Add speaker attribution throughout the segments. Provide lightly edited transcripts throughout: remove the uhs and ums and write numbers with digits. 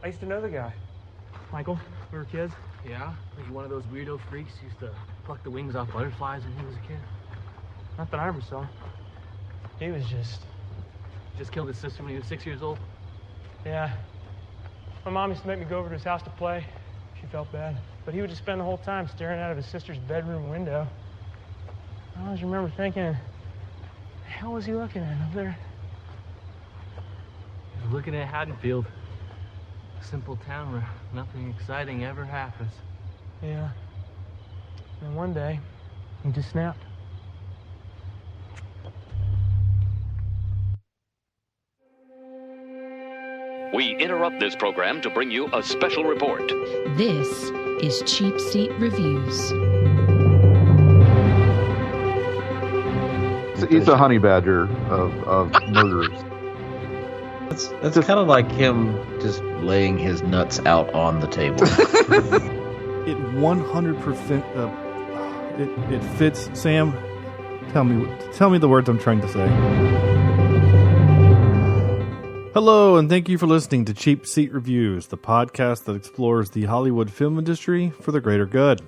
Speaker 1: I used to know the guy. Michael, we were kids.
Speaker 2: Yeah? Was he one of those weirdo freaks who used to pluck the wings off butterflies when he was a kid?
Speaker 1: Not that I ever saw. He was
Speaker 2: Just killed his sister when he was 6 years old?
Speaker 1: yeah. My mom used to make me go over to his house to play. She felt bad. But he would just spend the whole time staring out of his sister's bedroom window. I always remember thinking, the hell was he looking at up there?
Speaker 2: He was looking at Haddonfield. A simple town where nothing exciting ever happens.
Speaker 1: Yeah. And one day, he just snapped.
Speaker 3: We interrupt this program to bring you a special report.
Speaker 4: This is Cheapseat Reviews.
Speaker 5: He's a honey badger of murderers.
Speaker 6: That's kind of like him just laying his nuts out on the table.
Speaker 7: It 100%. It fits. Sam, tell me the words I'm trying to say. Hello, and thank you for listening to Cheapseat Reviews, the podcast that explores the Hollywood film industry for the greater good.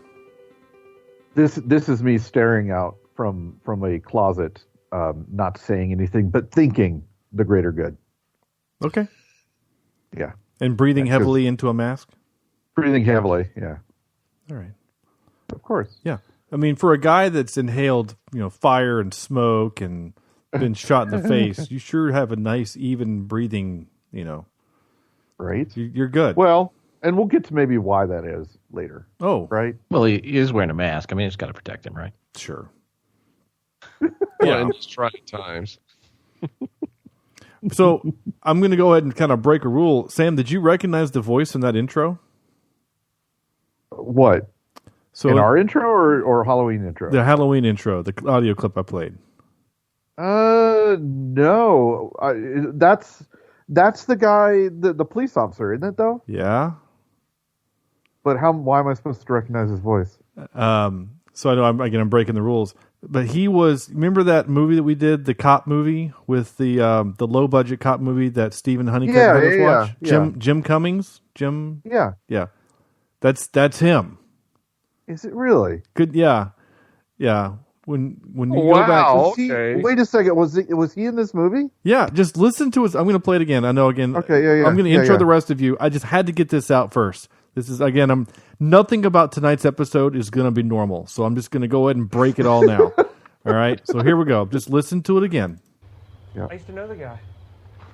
Speaker 5: This is me staring out from a closet, not saying anything, but thinking the greater good.
Speaker 7: Okay.
Speaker 5: Yeah.
Speaker 7: And breathing heavily into a mask?
Speaker 5: Breathing heavily, yeah.
Speaker 7: All right.
Speaker 5: Of course.
Speaker 7: Yeah. I mean, for a guy that's inhaled, fire and smoke and been shot in the face, you sure have a nice, even breathing,
Speaker 5: Right?
Speaker 7: You're good.
Speaker 5: Well, and we'll get to maybe why that is later.
Speaker 7: Oh.
Speaker 5: Right?
Speaker 6: Well, he is wearing a mask. I mean, it's got to protect him, right?
Speaker 7: Sure.
Speaker 8: Yeah, in these trying times.
Speaker 7: So I'm going to go ahead and kind of break a rule. Sam, did you recognize the voice in that intro?
Speaker 5: What?
Speaker 7: So
Speaker 5: in our intro or Halloween intro?
Speaker 7: The Halloween intro, the audio clip I played.
Speaker 5: No. That's the guy, the police officer, isn't it though?
Speaker 7: Yeah.
Speaker 5: But why am I supposed to recognize his voice?
Speaker 7: So I know I'm breaking the rules. But he was. Remember that movie that we did, the cop movie with the low budget cop movie that Stephen Honeycutt had us watch?
Speaker 5: Yeah.
Speaker 7: Jim Cummings. Jim.
Speaker 5: Yeah.
Speaker 7: Yeah. That's him.
Speaker 5: Is it really?
Speaker 7: Good. Yeah. Yeah. When you
Speaker 8: Wow.
Speaker 7: go back.
Speaker 8: Okay.
Speaker 5: Wait a second. Was he in this movie?
Speaker 7: Yeah. Just listen to it. I'm going to play it again. I know again.
Speaker 5: Okay. Yeah.
Speaker 7: I'm going to intro the rest of you. I just had to get this out first. This is, again, nothing about tonight's episode is going to be normal. So I'm just going to go ahead and break it all now. All right. So here we go. Just listen to it again.
Speaker 5: Yeah.
Speaker 1: I used to know the guy.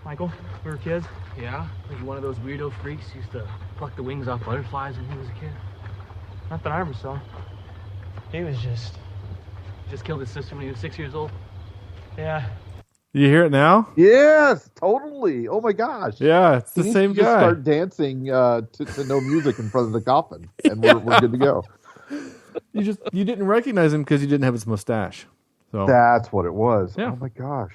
Speaker 1: Michael, we were kids.
Speaker 2: Yeah? Was he one of those weirdo freaks who used to pluck the wings off butterflies when he was a kid?
Speaker 1: Not that I ever saw. He was
Speaker 2: Just killed his sister when he was 6 years old?
Speaker 1: yeah.
Speaker 7: You hear it now?
Speaker 5: Yes, totally. Oh my gosh.
Speaker 7: Yeah, it's the
Speaker 5: He
Speaker 7: same
Speaker 5: needs to just
Speaker 7: guy.
Speaker 5: start dancing to no music in front of the coffin, and we're good to go.
Speaker 7: You didn't recognize him because he didn't have his mustache. So
Speaker 5: That's what it was.
Speaker 7: Yeah.
Speaker 5: Oh my gosh.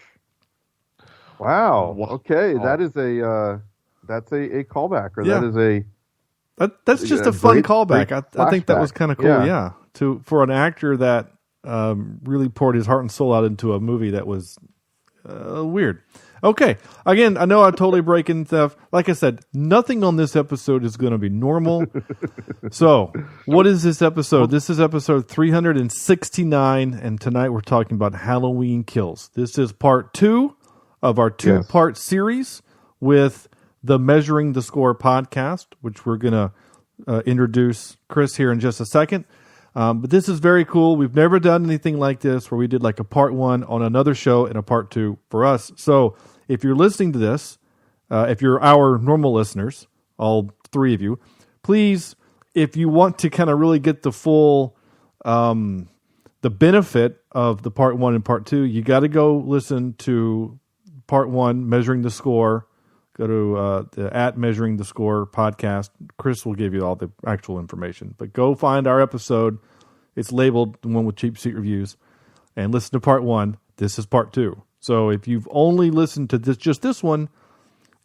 Speaker 5: Wow. Okay, that is that's a callback, or
Speaker 7: Yeah.
Speaker 5: that is a
Speaker 7: that's just a fun
Speaker 5: great
Speaker 7: callback. I think that was
Speaker 5: flashback.
Speaker 7: kind of cool.
Speaker 5: Yeah.
Speaker 7: Yeah, for an actor that really poured his heart and soul out into a movie that was weird. Okay, again, I know I'm totally breaking stuff. Like I said, nothing on this episode is going to be normal. So, what is this episode? This is episode 369, and tonight we're talking about Halloween Kills. This is part 2 of our 2-part series with the Measuring the Score podcast, which we're going to introduce Chris here in just a second. But this is very cool. We've never done anything like this where we did like a part 1 on another show and a part 2 for us. So if you're listening to this, if you're our normal listeners, all 3 of you, please, if you want to kind of really get the full, the benefit of the part 1 and part 2, you got to go listen to part 1, Measuring the Score. Go to the @Measuring the Score podcast. Chris will give you all the actual information. But go find our episode. It's labeled the one with Cheapseat Reviews. And listen to part 1. This is part 2. So if you've only listened to just this one,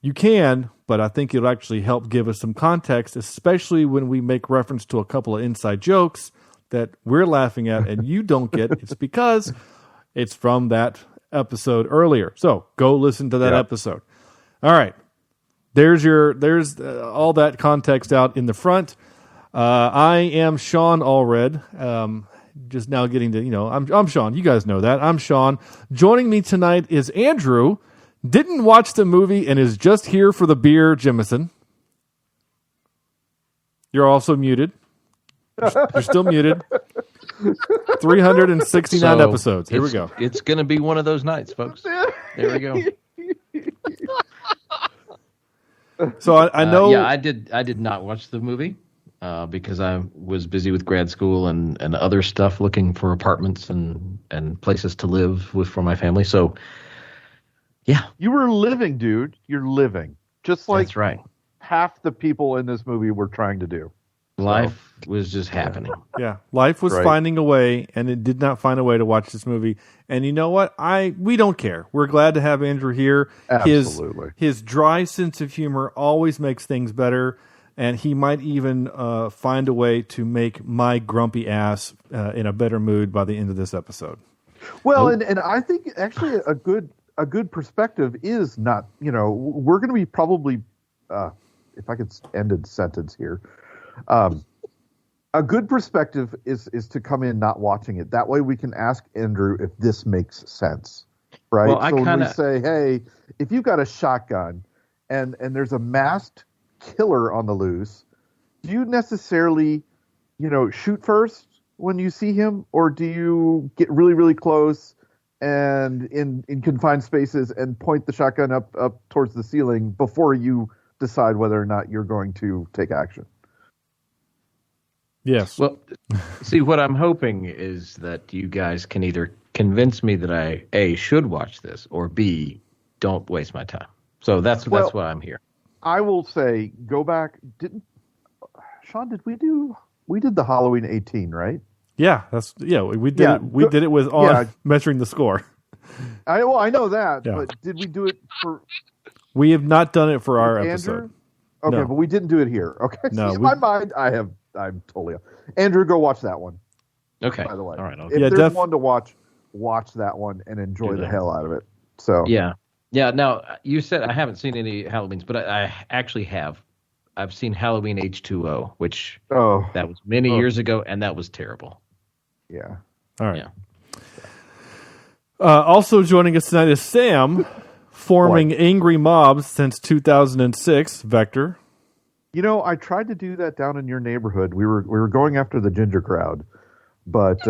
Speaker 7: you can, but I think it'll actually help give us some context, especially when we make reference to a couple of inside jokes that we're laughing at and you don't get. It's because it's from that episode earlier. So go listen to that episode. All right. there's all that context out in the front. I am Shawn Allred. Just now getting to, I'm Shawn. You guys know that. I'm Shawn. Joining me tonight is Andrew. Didn't watch the movie and is just here for the beer, Jemison. You're also muted. You're still muted. 369 episodes. Here we go.
Speaker 6: It's going to be one of those nights, folks. There we go.
Speaker 7: So I know.
Speaker 6: I did not watch the movie. Because I was busy with grad school and other stuff, looking for apartments and places to live for my family. So, yeah.
Speaker 5: You were living, dude. You're living. Just like
Speaker 6: That's right.
Speaker 5: half the people in this movie were trying to do.
Speaker 6: Life was just happening.
Speaker 7: Yeah. Life was finding a way, and it did not find a way to watch this movie. And you know what? We don't care. We're glad to have Andrew here.
Speaker 5: Absolutely.
Speaker 7: His dry sense of humor always makes things better. And he might even find a way to make my grumpy ass in a better mood by the end of this episode.
Speaker 5: Well, and I think actually a good perspective is not, we're going to be probably, if I could end a sentence here, a good perspective is to come in not watching it. That way we can ask Andrew if this makes sense, right?
Speaker 6: Well,
Speaker 5: when we say, hey, if you've got a shotgun and there's a masked killer on the loose, do you necessarily, shoot first when you see him, or do you get really, really close and in confined spaces and point the shotgun up towards the ceiling before you decide whether or not you're going to take action?
Speaker 7: Yes.
Speaker 6: Well, see, what I'm hoping is that you guys can either convince me that I, A, should watch this, or B, don't waste my time. So that's what I'm here.
Speaker 5: I will say, go back. Shawn, did we did the Halloween 18, right?
Speaker 7: Yeah, we did it. We did it with measuring the score.
Speaker 5: I know that, but did we do it for?
Speaker 7: We have not done it for our episode.
Speaker 5: Andrew? Okay,
Speaker 7: No.
Speaker 5: but we didn't do it here. Okay,
Speaker 7: No,
Speaker 5: in my mind, I'm totally. Andrew, go watch that one.
Speaker 6: Okay.
Speaker 5: By the way,
Speaker 6: all right.
Speaker 5: If there's one to watch that one and enjoy the hell out of it. So
Speaker 6: yeah. Now you said I haven't seen any Halloweens, but I actually have. I've seen Halloween H2O, which that was many years ago, and that was terrible.
Speaker 5: Yeah.
Speaker 7: All right. Yeah. Also joining us tonight is Sam, forming angry mobs since 2006. Vector.
Speaker 5: I tried to do that down in your neighborhood. We were going after the ginger crowd, but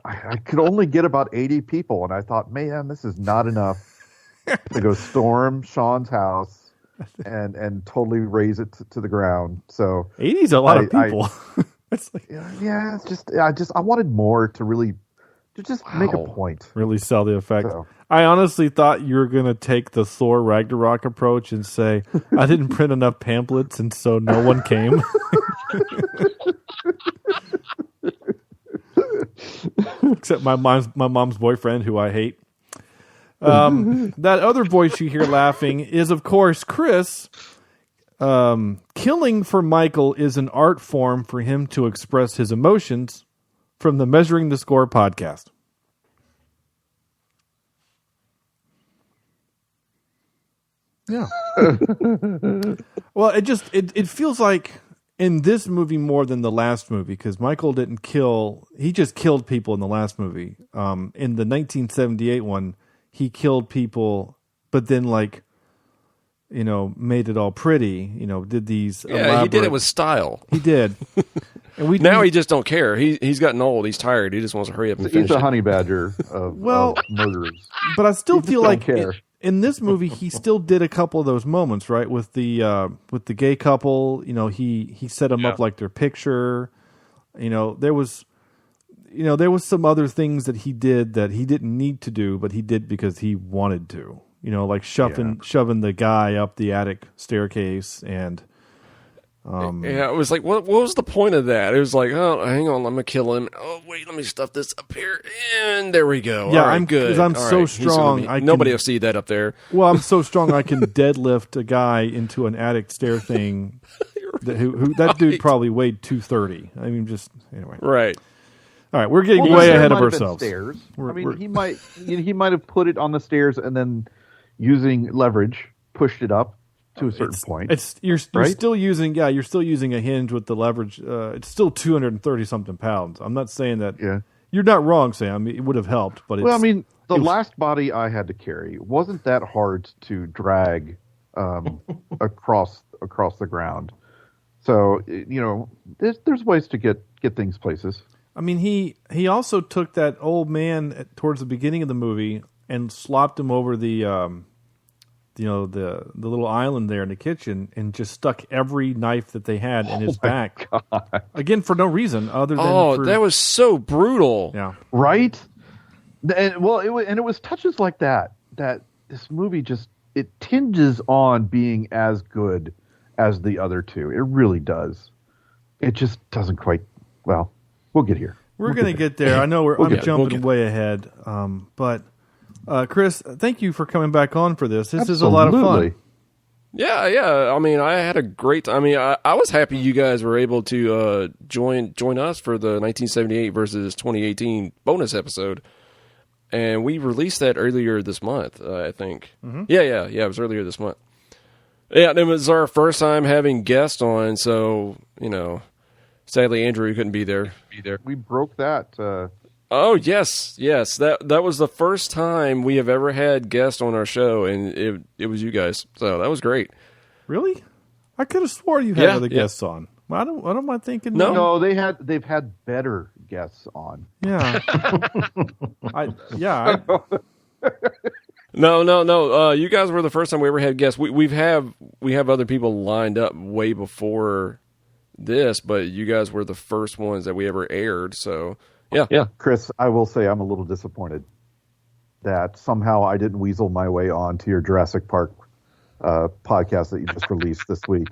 Speaker 5: I could only get about 80 people, and I thought, man, this is not enough to go storm Shawn's house and totally raze it to the ground. So
Speaker 7: 80 is a lot of people.
Speaker 5: It's just I wanted more to just make a point,
Speaker 7: really sell the effect.
Speaker 5: So.
Speaker 7: I honestly thought you were going to take the Thor Ragnarok approach and say, I didn't print enough pamphlets and so no one came. Except my mom's boyfriend, who I hate. That other voice you hear laughing is, of course, Chris. Killing for Michael is an art form for him to express his emotions from the Measuring the Score podcast. Yeah. Well, it feels like in this movie more than the last movie, because Michael didn't kill, he just killed people in the last movie. In the 1978 one, he killed people, but then made it all pretty, did these elaborate...
Speaker 8: he did it with style.
Speaker 7: He did. And
Speaker 8: he just don't care. He's gotten old. He's tired. He just wants to hurry up and finish
Speaker 5: He's a
Speaker 8: it.
Speaker 5: honey badger of murderers.
Speaker 7: But I still feel like
Speaker 5: care.
Speaker 7: In this movie, he still did a couple of those moments, right? With the gay couple, he set them up like their picture. There was some other things that he did that he didn't need to do, but he did because he wanted to. Like shoving the guy up the attic staircase and.
Speaker 8: It was like, what was the point of that? It was like, oh, hang on, I'm gonna kill him. Oh, wait, let me stuff this up here, and there we go.
Speaker 7: Yeah,
Speaker 8: all right,
Speaker 7: I'm
Speaker 8: good.
Speaker 7: Because I'm
Speaker 8: all
Speaker 7: so
Speaker 8: right.
Speaker 7: strong.
Speaker 8: Nobody will see that up there.
Speaker 7: Well, I'm so strong I can deadlift a guy into an attic stair thing. That dude probably weighed 230. I mean, just anyway.
Speaker 8: Right.
Speaker 7: All right, we're getting way ahead of ourselves.
Speaker 5: Stairs. He might have put it on the stairs and then using leverage pushed it up. to a certain point.
Speaker 7: You're
Speaker 5: right?
Speaker 7: still using a hinge with the leverage. It's still 230 something pounds. I'm not saying that.
Speaker 5: Yeah.
Speaker 7: You're not wrong, Sam. It would have helped, but
Speaker 5: Well, I mean, the last body I had to carry wasn't that hard to drag across the ground. So there's ways to get things places.
Speaker 7: I mean, he also took that old man towards the beginning of the movie and slopped him over the the little island there in the kitchen and just stuck every knife that they had in his back. God. Again, for no reason other than
Speaker 8: that was so brutal.
Speaker 7: Yeah.
Speaker 5: Right? And it was touches like that this movie just it tinges on being as good as the other two. It really does. It just doesn't quite. Well, we'll get here.
Speaker 7: We're going to get there. I know I'm jumping way ahead, but Chris, thank you for coming back on for this. This is a lot of fun.
Speaker 8: Yeah. I mean, I had a great time. I mean, I was happy you guys were able to join us for the 1978 versus 2018 bonus episode. And we released that earlier this month, I think. Mm-hmm. Yeah, it was earlier this month. Yeah, and it was our first time having guests on, so, sadly Andrew couldn't be there.
Speaker 5: We broke that.
Speaker 8: Oh, yes. That was the first time we have ever had guests on our show, and it was you guys. So that was great.
Speaker 7: Really? I could have swore you had other guests on. I don't mind thinking.
Speaker 5: No, they've had better guests on.
Speaker 7: Yeah.
Speaker 8: No. You guys were the first time we ever had guests. We have other people lined up way before this, but you guys were the first ones that we ever aired. So yeah.
Speaker 5: Chris, I will say I'm a little disappointed that somehow I didn't weasel my way on to your Jurassic Park podcast that you just released this week.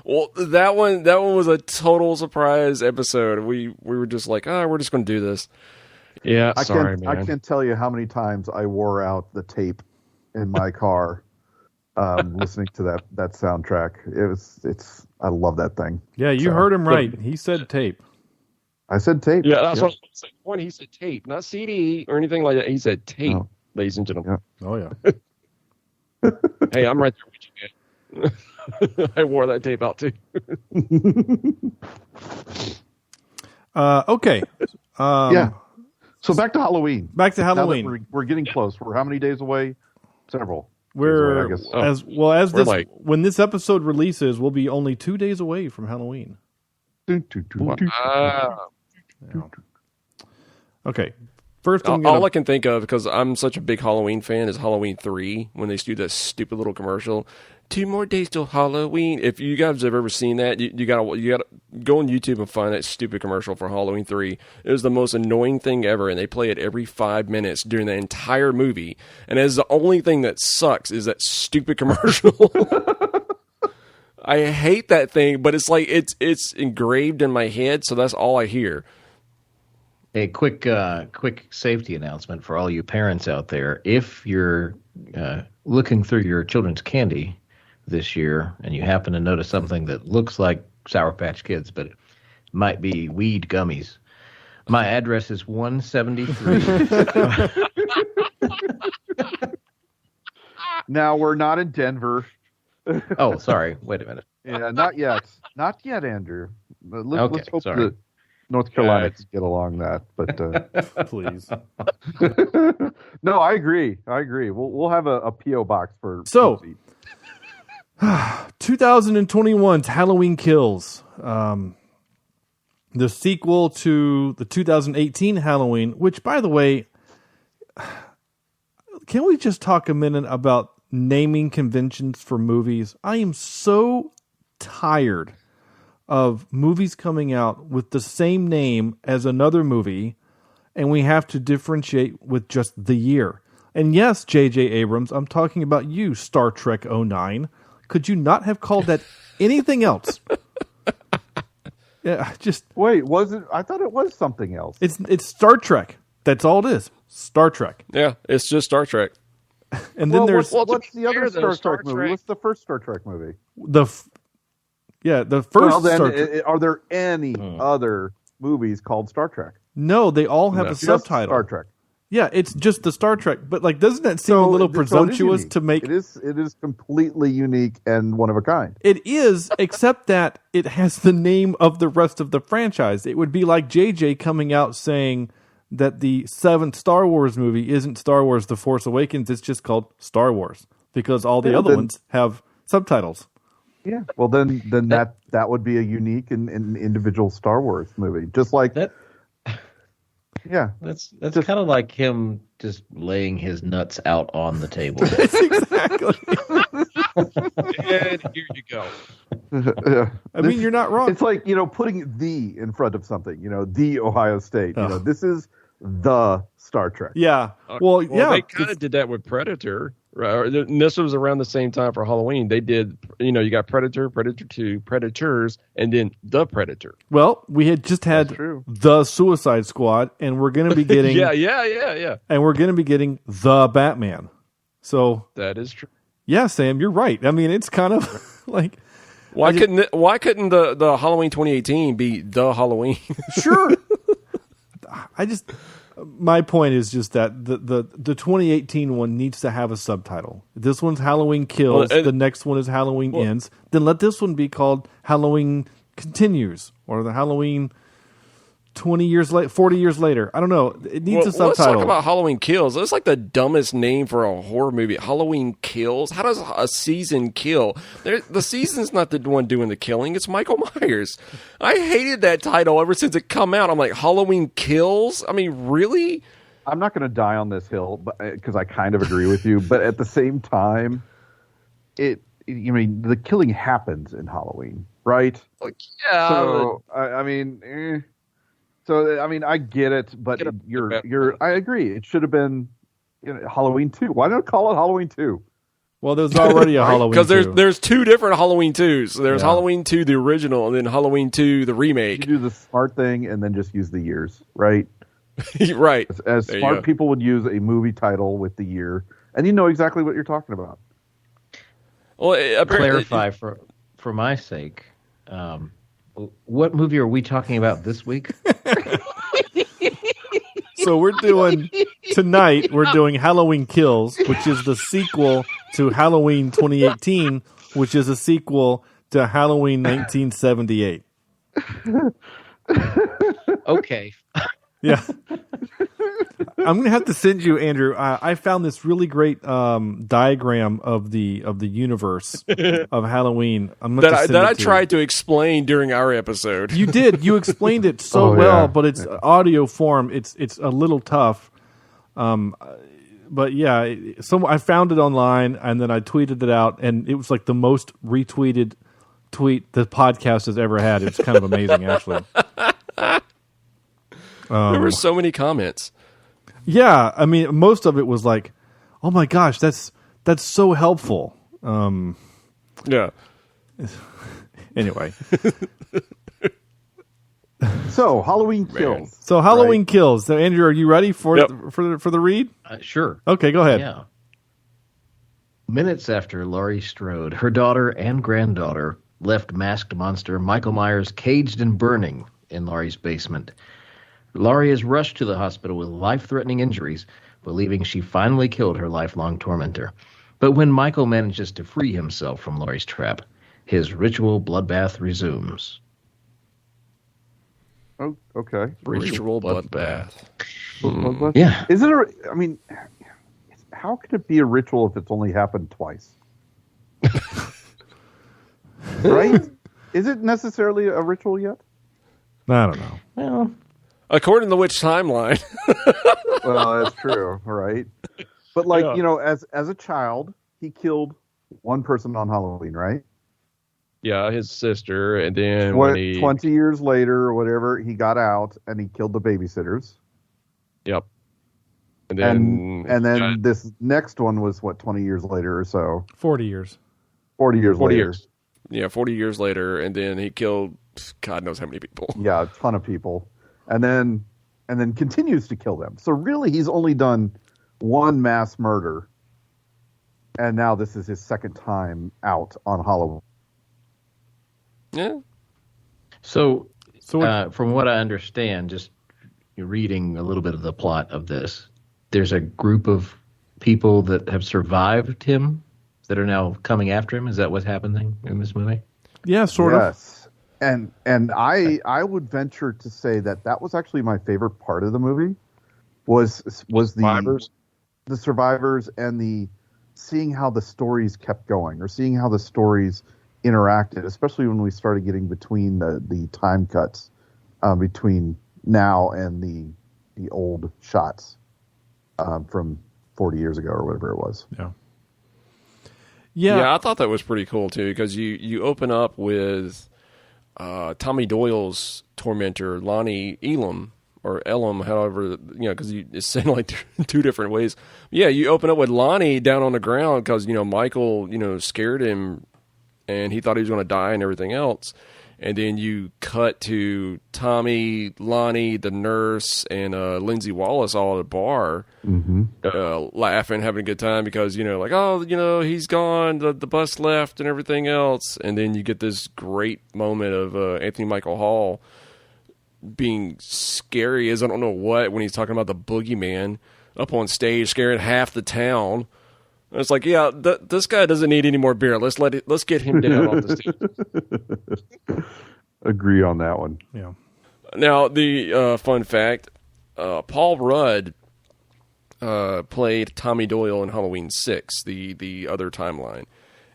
Speaker 8: Well, that one was a total surprise episode. We were just like, we're just going to do this.
Speaker 6: Yeah,
Speaker 5: man. I can't tell you how many times I wore out the tape in my car listening to that soundtrack. I love that thing.
Speaker 7: Yeah, you heard him right. He said tape.
Speaker 5: I said tape.
Speaker 8: Yeah, that's what I was saying. When he said tape, not CD or anything like that. He said tape, ladies and gentlemen.
Speaker 7: Yeah. Oh, yeah.
Speaker 8: Hey, I'm right there with you, man. I wore that tape out too.
Speaker 7: Okay.
Speaker 5: So back to Halloween.
Speaker 7: We're
Speaker 5: getting close. We're how many days away? Several.
Speaker 7: We're
Speaker 5: days away, I guess.
Speaker 7: When this episode releases, we'll be only 2 days away from Halloween. Okay. First,
Speaker 8: all I can think of, because I'm such a big Halloween fan, is Halloween 3 when they do that stupid little commercial. 2 more days till Halloween. If you guys have ever seen that, you gotta go on YouTube and find that stupid commercial for Halloween 3. It was the most annoying thing ever, and they play it every 5 minutes during the entire movie. And it's the only thing that sucks is that stupid commercial. I hate that thing, but it's like it's engraved in my head, so that's all I hear.
Speaker 6: A quick safety announcement for all you parents out there. If you're looking through your children's candy this year and you happen to notice something that looks like Sour Patch Kids, but it might be weed gummies, my address is 173.
Speaker 5: Now, we're not in Denver.
Speaker 6: Oh, sorry. Wait a minute.
Speaker 5: Yeah, not yet. Not yet, Andrew. Let's hope
Speaker 6: sorry.
Speaker 5: that North Carolina can get along that, but
Speaker 7: please.
Speaker 5: No, I agree. We'll have a PO box for
Speaker 7: 2021's Halloween Kills, the sequel to the 2018 Halloween. Which, by the way, can we just talk a minute about naming conventions for movies? I am so tired of movies coming out with the same name as another movie, and we have to differentiate with just the year. And yes, J.J. Abrams, I'm talking about you, Star Trek 09. Could you not have called that anything else? Yeah,
Speaker 5: wait. Was it? I thought it was something else.
Speaker 7: It's Star Trek. That's all it is. Star Trek.
Speaker 8: Yeah, it's just Star Trek.
Speaker 7: And then
Speaker 5: what's the other Star Trek movie? What's the first Star Trek movie?
Speaker 7: The first.
Speaker 5: Well, then, are there any other movies called Star Trek?
Speaker 7: No, they all have a subtitle.
Speaker 5: Star Trek.
Speaker 7: Yeah, it's just the Star Trek, but like, doesn't that seem a little presumptuous to make?
Speaker 5: It is completely unique and one of a kind.
Speaker 7: It is, except that it has the name of the rest of the franchise. It would be like JJ coming out saying that the 7th Star Wars movie isn't Star Wars: The Force Awakens. It's just called Star Wars because all the other ones have subtitles.
Speaker 5: Yeah. Well, then that would be a unique and individual Star Wars movie, just like
Speaker 6: that.
Speaker 5: Yeah,
Speaker 6: that's kind of like him just laying his nuts out on the table.
Speaker 7: That's exactly.
Speaker 8: And here you go.
Speaker 7: I mean, you're not wrong.
Speaker 5: It's like, putting "the" in front of something. The Ohio State. This is the Star Trek.
Speaker 7: Yeah. Well, yeah.
Speaker 8: They kind of did that with Predator. Right? And this was around the same time for Halloween. They did, you got Predator, Predator 2, Predators, and then The Predator.
Speaker 7: Well, we had just had The Suicide Squad, and we're going to be getting...
Speaker 8: yeah.
Speaker 7: And we're going to be getting The Batman. So...
Speaker 8: That is true.
Speaker 7: Yeah, Sam, you're right. I mean, it's kind of like...
Speaker 8: Why couldn't the Halloween 2018 be The Halloween?
Speaker 7: Sure. My point is just that the 2018 one needs to have a subtitle. This one's Halloween Kills. The next one is Halloween Ends. Then let this one be called Halloween Continues or the Halloween 40 years later. I don't know. It needs a subtitle.
Speaker 8: Let's talk about Halloween Kills. That's like the dumbest name for a horror movie. Halloween Kills? How does a season kill? The season's not the one doing the killing. It's Michael Myers. I hated that title ever since it come out. I'm like, Halloween Kills? I mean, really?
Speaker 5: I'm not going to die on this hill because I kind of agree with you. But at the same time, the killing happens in Halloween, right?
Speaker 8: Like, yeah.
Speaker 5: So, So, I get it, but I agree. It should have been Halloween 2. Why not call it Halloween 2?
Speaker 7: Well, there's already a Halloween 2.
Speaker 8: Because there's two different Halloween 2s. So there's Halloween 2, the original, and then Halloween 2, the remake.
Speaker 5: You do the smart thing and then just use the years, right?
Speaker 8: Right.
Speaker 5: As smart people would use a movie title with the year, and you know exactly what you're talking about.
Speaker 6: Well, clarify for my sake. What movie are we talking about this week?
Speaker 7: So we're doing Halloween Kills, which is the sequel to Halloween 2018, which is a sequel to Halloween 1978.
Speaker 6: Okay.
Speaker 7: Yeah. I'm gonna have to send you, Andrew. I found this really great diagram of the universe of Halloween.
Speaker 8: I tried to explain during our episode.
Speaker 7: You did. You explained it so well, but it's audio form. It's a little tough. But yeah, I found it online and then I tweeted it out, and it was like the most retweeted tweet the podcast has ever had. It's kind of amazing, actually.
Speaker 8: There were so many comments.
Speaker 7: Yeah, I mean, most of it was like, "Oh my gosh, that's so helpful."
Speaker 8: Yeah.
Speaker 7: Anyway,
Speaker 5: so Halloween Kills.
Speaker 7: So Halloween Kills. So Andrew, are you ready for the read?
Speaker 6: Sure.
Speaker 7: Okay, go ahead.
Speaker 6: Yeah. Minutes after Laurie Strode, her daughter and granddaughter left masked monster Michael Myers caged and burning in Laurie's basement. Laurie is rushed to the hospital with life-threatening injuries, believing she finally killed her lifelong tormentor. But when Michael manages to free himself from Laurie's trap, his ritual bloodbath resumes.
Speaker 5: Oh, okay.
Speaker 8: Ritual bloodbath.
Speaker 6: Yeah.
Speaker 5: Is it how can it be a ritual if it's only happened twice? Right? Is it necessarily a ritual yet?
Speaker 7: I don't know.
Speaker 6: Well,
Speaker 8: according to which timeline?
Speaker 5: Well, that's true, right? But as a child, he killed one person on Halloween, right?
Speaker 8: Yeah, his sister, and then
Speaker 5: 20 years later or whatever, he got out and he killed the babysitters.
Speaker 8: Yep. And
Speaker 5: then this next one was 20 years later or so?
Speaker 7: 40 years.
Speaker 5: 40 years later.
Speaker 8: Yeah, 40 years later, and then he killed God knows how many people.
Speaker 5: Yeah, a ton of people. And then continues to kill them. So really he's only done one mass murder. And now this is his second time out on Halloween.
Speaker 8: Yeah.
Speaker 6: So from what I understand, just reading a little bit of the plot of this, there's a group of people that have survived him that are now coming after him. Is that what's happening in this movie?
Speaker 7: Yeah, sort of.
Speaker 5: Yes. And I would venture to say that was actually my favorite part of the movie was the survivors and the seeing how the stories kept going, or seeing how the stories interacted, especially when we started getting between the time cuts between now and the old shots from 40 years ago or whatever it was.
Speaker 7: Yeah,
Speaker 8: I thought that was pretty cool too, because you open up with Tommy Doyle's tormentor, Lonnie Elam, or Elam, however, because it's saying like two different ways. Yeah, you open up with Lonnie down on the ground because, Michael, scared him and he thought he was going to die and everything else. And then you cut to Tommy, Lonnie, the nurse, and Lindsay Wallace all at a bar, laughing, having a good time because, he's gone, the bus left and everything else. And then you get this great moment of Anthony Michael Hall being scary as I don't know what when he's talking about the boogeyman up on stage, scaring half the town. And it's like, yeah, this guy doesn't need any more beer. Let's get him down off the stage.
Speaker 5: Agree on that one.
Speaker 7: Yeah.
Speaker 8: Now the fun fact: Paul Rudd played Tommy Doyle in Halloween 6, the other timeline,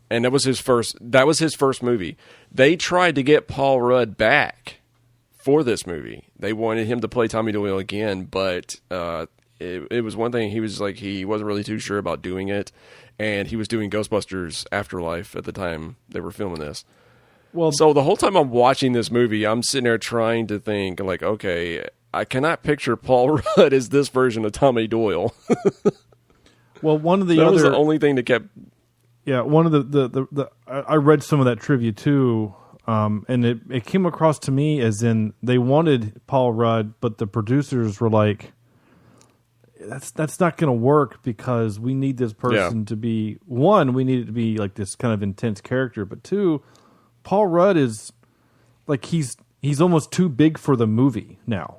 Speaker 8: and that was his first movie. They tried to get Paul Rudd back for this movie. They wanted him to play Tommy Doyle again, but it was one thing. He was like, he wasn't really too sure about doing it, and he was doing Ghostbusters Afterlife at the time they were filming this.
Speaker 7: Well,
Speaker 8: so the whole time I'm watching this movie, I'm sitting there trying to think, like, okay, I cannot picture Paul Rudd as this version of Tommy Doyle.
Speaker 7: well, one of the
Speaker 8: that
Speaker 7: other
Speaker 8: was the only thing that kept.
Speaker 7: Yeah, one of the I read some of that trivia too. And it came across to me as in they wanted Paul Rudd, but the producers were like, that's not going to work because we need this person to be, one, we need it to be like this kind of intense character, but two, Paul Rudd is like he's almost too big for the movie now.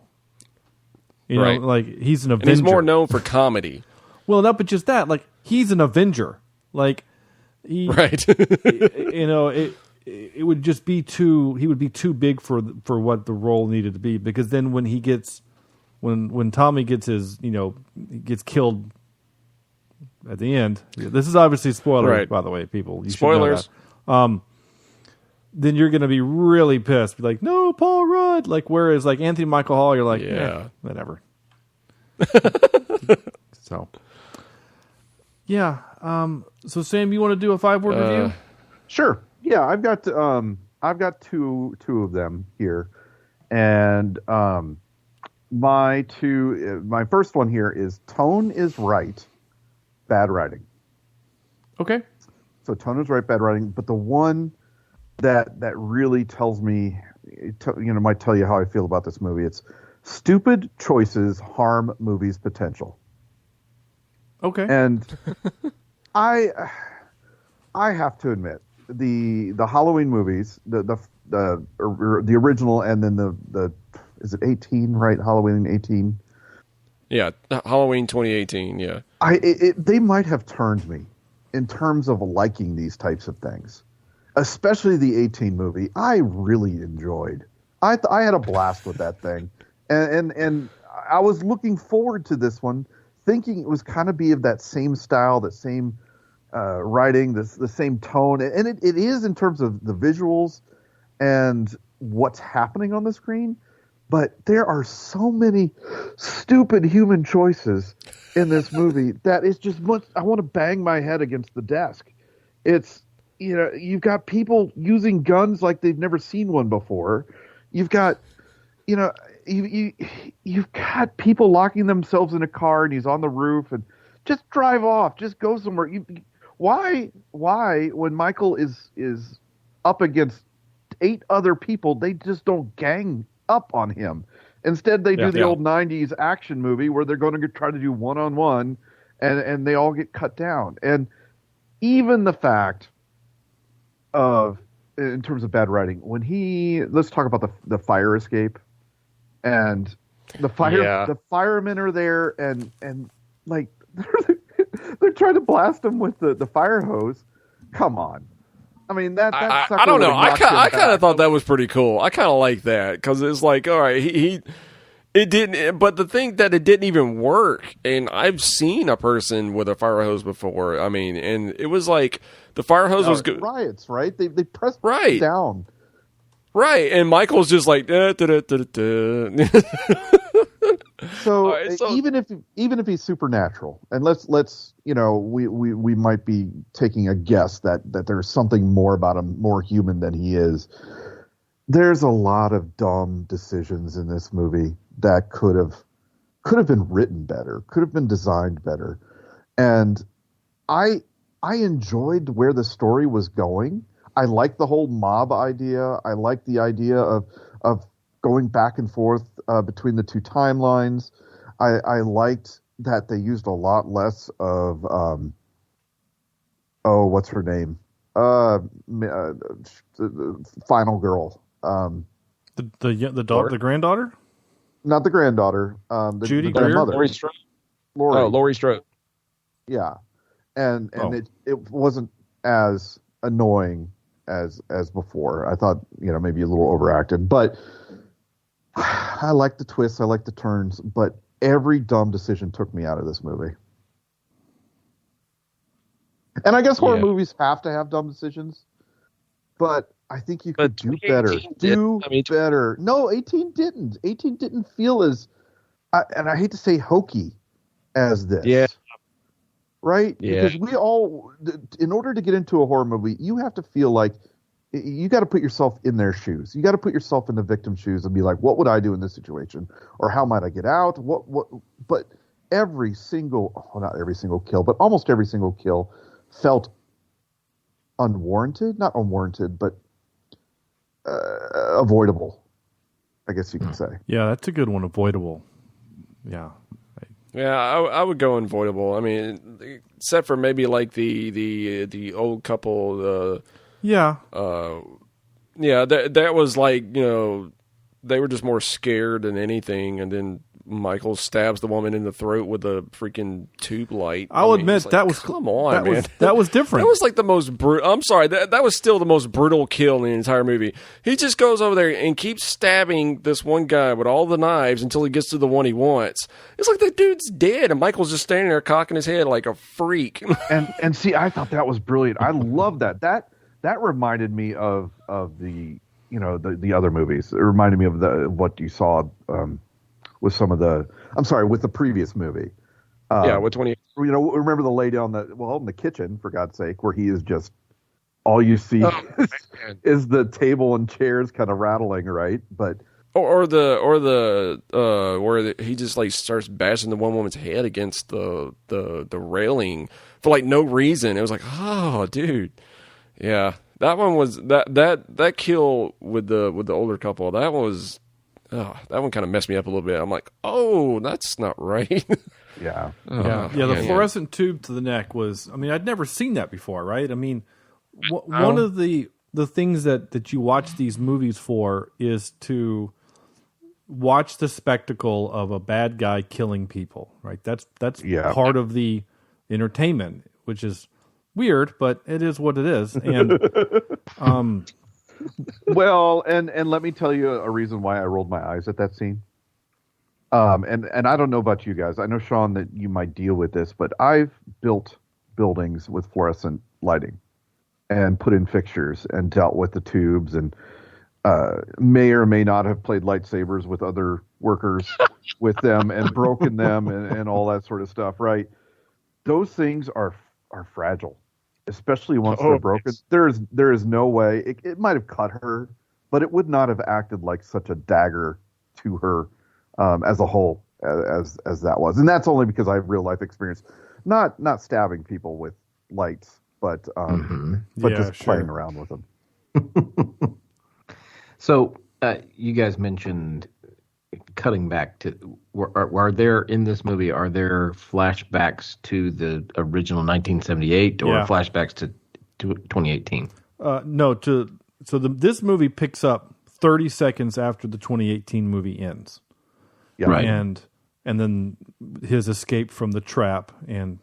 Speaker 7: You know, like he's an Avenger.
Speaker 8: And he's more known for comedy.
Speaker 7: Well, not but just that, like he's an Avenger. Like he, it would just be he would be too big for what the role needed to be, because then when he gets when Tommy gets his gets killed at the end, this is obviously a spoiler, by the way, people, you
Speaker 8: spoilers,
Speaker 7: should know that. Then you're gonna be really pissed, be like, no, Paul Rudd, like, whereas like Anthony Michael Hall, you're like, whatever. So so Sam, you want to do a 5-word review?
Speaker 5: Sure. Yeah, I've got two of them here, and my first one here is tone is right, bad writing.
Speaker 7: Okay.
Speaker 5: So tone is right, bad writing, but the one that really tells me, might tell you how I feel about this movie. It's stupid choices harm movies' potential.
Speaker 7: Okay.
Speaker 5: And I have to admit, the Halloween movies, the original, and then the is it 18, right? Halloween 18.
Speaker 8: Yeah, Halloween 2018. Yeah,
Speaker 5: they might have turned me in terms of liking these types of things, especially the 18 movie. I really enjoyed. I had a blast with that thing, and I was looking forward to this one, thinking it was kind of be of that same style, that same writing, the same tone, and it is in terms of the visuals and what's happening on the screen. But there are so many stupid human choices in this movie that it's just I want to bang my head against the desk. It's, you've got people using guns like they've never seen one before. You've got, you've got people locking themselves in a car and he's on the roof and just drive off, just go somewhere. Why when Michael is up against 8 other people, they just don't gang up on him. Instead, they do the old 90s action movie where they're going to try to do one-on-one and they all get cut down. And even the fact of, in terms of bad writing, when let's talk about the fire escape, and the firemen are there, and like they're trying to blast him with the fire hose. Come on. I mean,
Speaker 8: I don't know. I kind of thought that was pretty cool. I kind of like that because it's like, all right, it didn't. But the thing that it didn't even work, and I've seen a person with a fire hose before. I mean, and it was like the fire hose was good.
Speaker 5: Riots, right? They pressed
Speaker 8: right
Speaker 5: down.
Speaker 8: Right, and Michael's just like, da, da, da, da, da.
Speaker 5: So,
Speaker 8: right, so
Speaker 5: even if he's supernatural, and let's we might be taking a guess that there's something more about him, more human than he is. There's a lot of dumb decisions in this movie that could have been written better, could have been designed better, and I enjoyed where the story was going. I like the whole mob idea. I like the idea of going back and forth between the two timelines. I liked that they used a lot less of what's her name? Final girl.
Speaker 7: The granddaughter?
Speaker 5: Not the granddaughter.
Speaker 7: Judy
Speaker 5: the
Speaker 7: Greer?
Speaker 5: mother.
Speaker 6: Laurie Strode.
Speaker 5: Laurie.
Speaker 6: Oh, Laurie Strode.
Speaker 5: Yeah, and it wasn't as annoying as before. I thought maybe a little overacted, but I like the twists, I like the turns, but every dumb decision took me out of this movie. And I guess horror movies have to have dumb decisions, but I think you could do better. Better. No, 18 didn't. 18 didn't feel as, and I hate to say hokey as this.
Speaker 6: Yeah.
Speaker 5: Right?
Speaker 6: Yeah.
Speaker 5: Because we all, in order to get into a horror movie, you have to feel like you got to put yourself in their shoes. You got to put yourself in the victim's shoes and be like, what would I do in this situation? Or how might I get out? But every single, not every single kill, but almost every single kill felt unwarranted, not unwarranted, but avoidable, I guess you could say.
Speaker 7: Yeah, that's a good one. Avoidable. Yeah.
Speaker 8: Yeah, I would go unavoidable. I mean, except for maybe like the old couple.
Speaker 7: Yeah.
Speaker 8: That was like, they were just more scared than anything, and then Michael stabs the woman in the throat with a freaking tube light.
Speaker 7: I'll admit
Speaker 8: like,
Speaker 7: that was
Speaker 8: come on, man.
Speaker 7: That was different.
Speaker 8: That was like the most brutal. I'm sorry, that was still the most brutal kill in the entire movie. He just goes over there and keeps stabbing this one guy with all the knives until he gets to the one he wants. It's like the dude's dead, and Michael's just standing there cocking his head like a freak.
Speaker 5: and see, I thought that was brilliant. I love that. That reminded me of the the other movies. It reminded me of what you saw with some of the. I'm sorry, with the previous movie.
Speaker 8: With 20.
Speaker 5: Remember the lady in the kitchen, for God's sake, where he is just all you see is the table and chairs kind of rattling, right? But
Speaker 8: or where he just like starts bashing the one woman's head against the railing for like no reason. It was like, oh, dude. Yeah, that one was that kill with the older couple. That one kind of messed me up a little bit. I'm like, oh, that's not right.
Speaker 5: Yeah.
Speaker 7: The fluorescent tube to the neck was. I mean, I'd never seen that before, right? I mean, one of the things that you watch these movies for is to watch the spectacle of a bad guy killing people, right? That's part of the entertainment, which is weird, but it is what it is. And
Speaker 5: well, and let me tell you a reason why I rolled my eyes at that scene. And I don't know about you guys. I know, Shawn, that you might deal with this, but I've built buildings with fluorescent lighting and put in fixtures and dealt with the tubes and may or may not have played lightsabers with other workers with them and broken them and all that sort of stuff, right? Those things are fragile, especially once they're broken. There is no way. It might have cut her, but it would not have acted like such a dagger to her as a whole as that was. And that's only because I have real life experience, not stabbing people with lights, but playing around with them.
Speaker 6: So you guys mentioned cutting back to. Are there in this movie? Are there flashbacks to the original 1978 or flashbacks to 2018?
Speaker 7: No. This movie picks up 30 seconds after the 2018 movie ends.
Speaker 5: Yeah.
Speaker 6: Right.
Speaker 7: And and then his escape from the trap and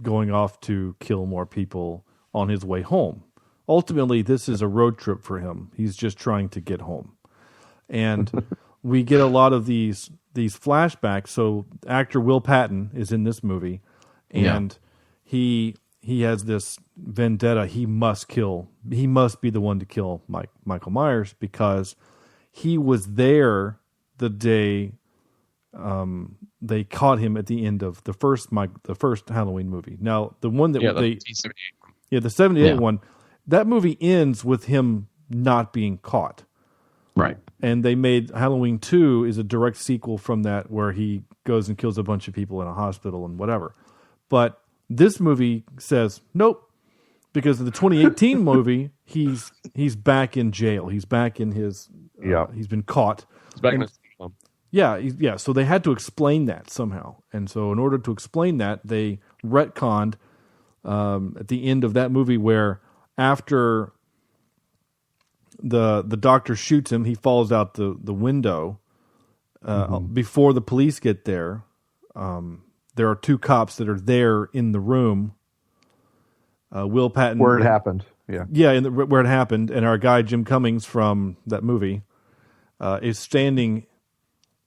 Speaker 7: going off to kill more people on his way home. Ultimately, this is a road trip for him. He's just trying to get home. And we get a lot of these flashbacks. So actor Will Patton is in this movie, and he has this vendetta. He must be the one to kill Michael Myers, because he was there the day they caught him at the end of the first Halloween movie. Now, the one that the 78 one, that movie ends with him not being caught.
Speaker 6: Right.
Speaker 7: And they made Halloween 2 is a direct sequel from that, where he goes and kills a bunch of people in a hospital and whatever. But this movie says, nope, because in the 2018 movie, he's back in jail. He's back in his, he's been caught.
Speaker 8: He's back in his club.
Speaker 7: Yeah. So they had to explain that somehow. And so in order to explain that, they retconned at the end of that movie, where after the doctor shoots him, he falls out the window. Before the police get there, there are two cops that are there in the room. Will Patton,
Speaker 5: where it happened,
Speaker 7: where it happened, and our guy Jim Cummings from that movie is standing,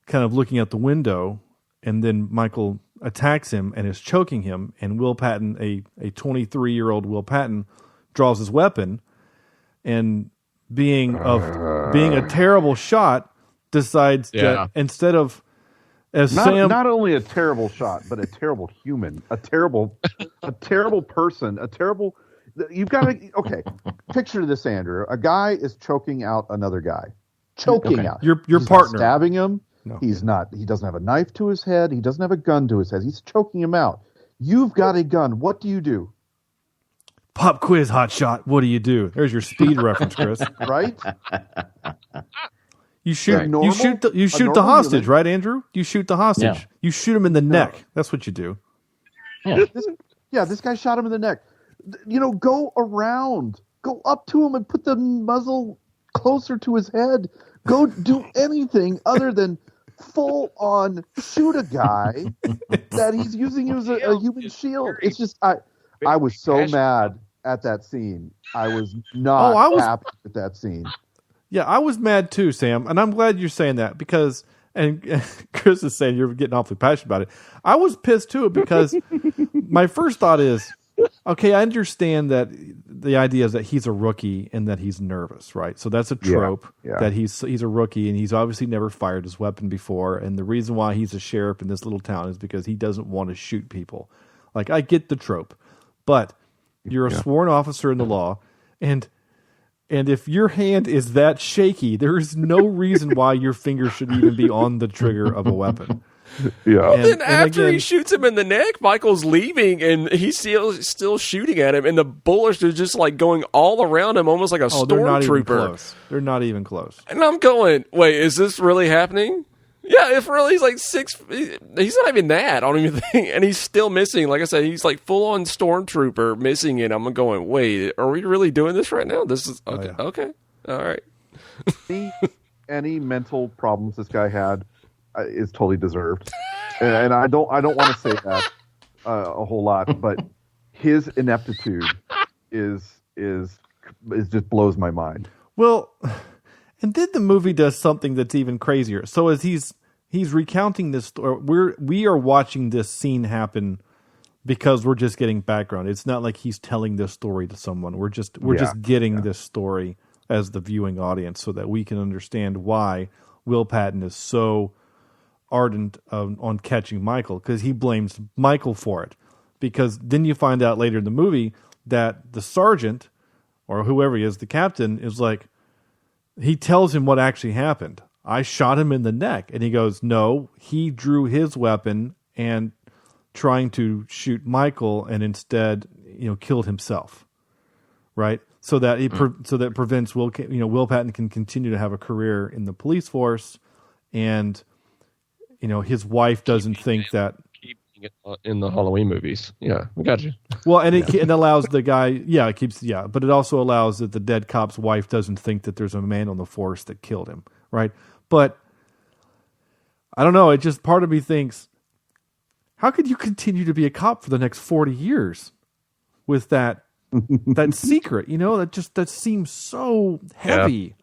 Speaker 7: kind of looking out the window, and then Michael attacks him and is choking him, and Will Patton, a 23-year-old Will Patton, draws his weapon, and being a terrible shot, decides that instead of
Speaker 5: not only a terrible shot, but a terrible human, a terrible person, you've got to, picture this, Andrew. A guy is choking out another guy. Out.
Speaker 7: Your
Speaker 5: He's
Speaker 7: partner.
Speaker 5: Not stabbing him.
Speaker 7: No.
Speaker 5: He doesn't have a knife to his head. He doesn't have a gun to his head. He's choking him out. You've got a gun. What do you do?
Speaker 7: Pop quiz, hot shot. What do you do? There's your speed reference, Chris.
Speaker 5: Right?
Speaker 7: You shoot the hostage, right, Andrew? You shoot the hostage.
Speaker 6: Yeah.
Speaker 7: You shoot him in the neck. That's what you do.
Speaker 6: Yeah.
Speaker 5: This guy shot him in the neck. Go around. Go up to him and put the muzzle closer to his head. Go do anything other than full on shoot a guy that he's using as a human shield. It's just I was so mad at that scene. I was not happy with that scene.
Speaker 7: Yeah, I was mad too, Sam, and I'm glad you're saying that, because, and Chris is saying you're getting awfully passionate about it. I was pissed too, because my first thought is, okay, I understand that the idea is that he's a rookie and that he's nervous, right? So that's a trope, that he's a rookie and he's obviously never fired his weapon before, and the reason why he's a sheriff in this little town is because he doesn't want to shoot people. Like, I get the trope, but you're a sworn officer in the law, and if your hand is that shaky, there is no reason why your finger should even be on the trigger of a weapon.
Speaker 5: Yeah.
Speaker 8: And then after he shoots him in the neck, Michael's leaving, and he's still shooting at him, and the bullets are just like going all around him, almost like a stormtrooper.
Speaker 7: They're not even close.
Speaker 8: And I'm going, wait, is this really happening? Yeah, if really he's like 6, he's not even that, I don't even think, and he's still missing. Like I said, he's like full on stormtrooper missing it. I'm going, wait, are we really doing this right now? This is okay. Okay, all right.
Speaker 5: Any mental problems this guy had is totally deserved, and I don't want to say that a whole lot, but his ineptitude is just blows my mind.
Speaker 7: Well, and then the movie does something that's even crazier. So as he's recounting this story, we are watching this scene happen because we're just getting background. It's not like he's telling this story to someone. We're just getting this story as the viewing audience, so that we can understand why Will Patton is so ardent on catching Michael, because he blames Michael for it. Because then you find out later in the movie that the sergeant, or whoever he is, the captain, is like, he tells him what actually happened. I shot him in the neck. And he goes, no, he drew his weapon and trying to shoot Michael, and instead, killed himself. Right? So that that prevents Will Patton can continue to have a career in the police force, and his wife doesn't think that
Speaker 8: in the Halloween movies. Yeah, we got you.
Speaker 7: Well, and it allows the guy, but it also allows that the dead cop's wife doesn't think that there's a man on the force that killed him, right? But I don't know, it just, part of me thinks, how could you continue to be a cop for the next 40 years with that secret? You know, that seems so heavy.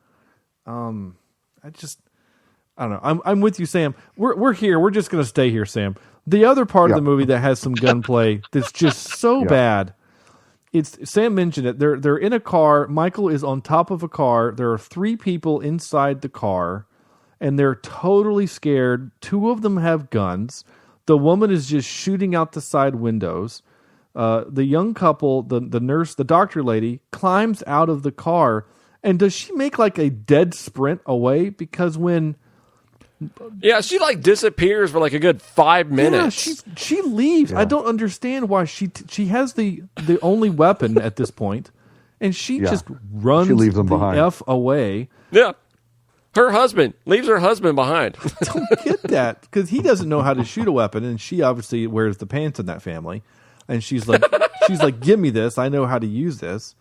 Speaker 7: Yeah. I don't know. I'm with you, Sam. We're here. We're just going to stay here, Sam. The other part of the movie that has some gunplay that's just so bad. Sam mentioned it. They're in a car. Michael is on top of a car. There are 3 people inside the car, and they're totally scared. 2 of them have guns. The woman is just shooting out the side windows. The young couple, the nurse, the doctor lady, climbs out of the car. And does she make like a dead sprint away? Because when...
Speaker 8: Yeah, she like disappears for like a good 5 minutes.
Speaker 7: Yeah, she leaves. Yeah. I don't understand why she has the only weapon at this point, and she just runs
Speaker 5: leaves them behind.
Speaker 7: F away.
Speaker 8: Yeah. Her husband leaves her husband behind.
Speaker 7: I don't get that because he doesn't know how to shoot a weapon, and she obviously wears the pants in that family. And she's like, give me this. I know how to use this.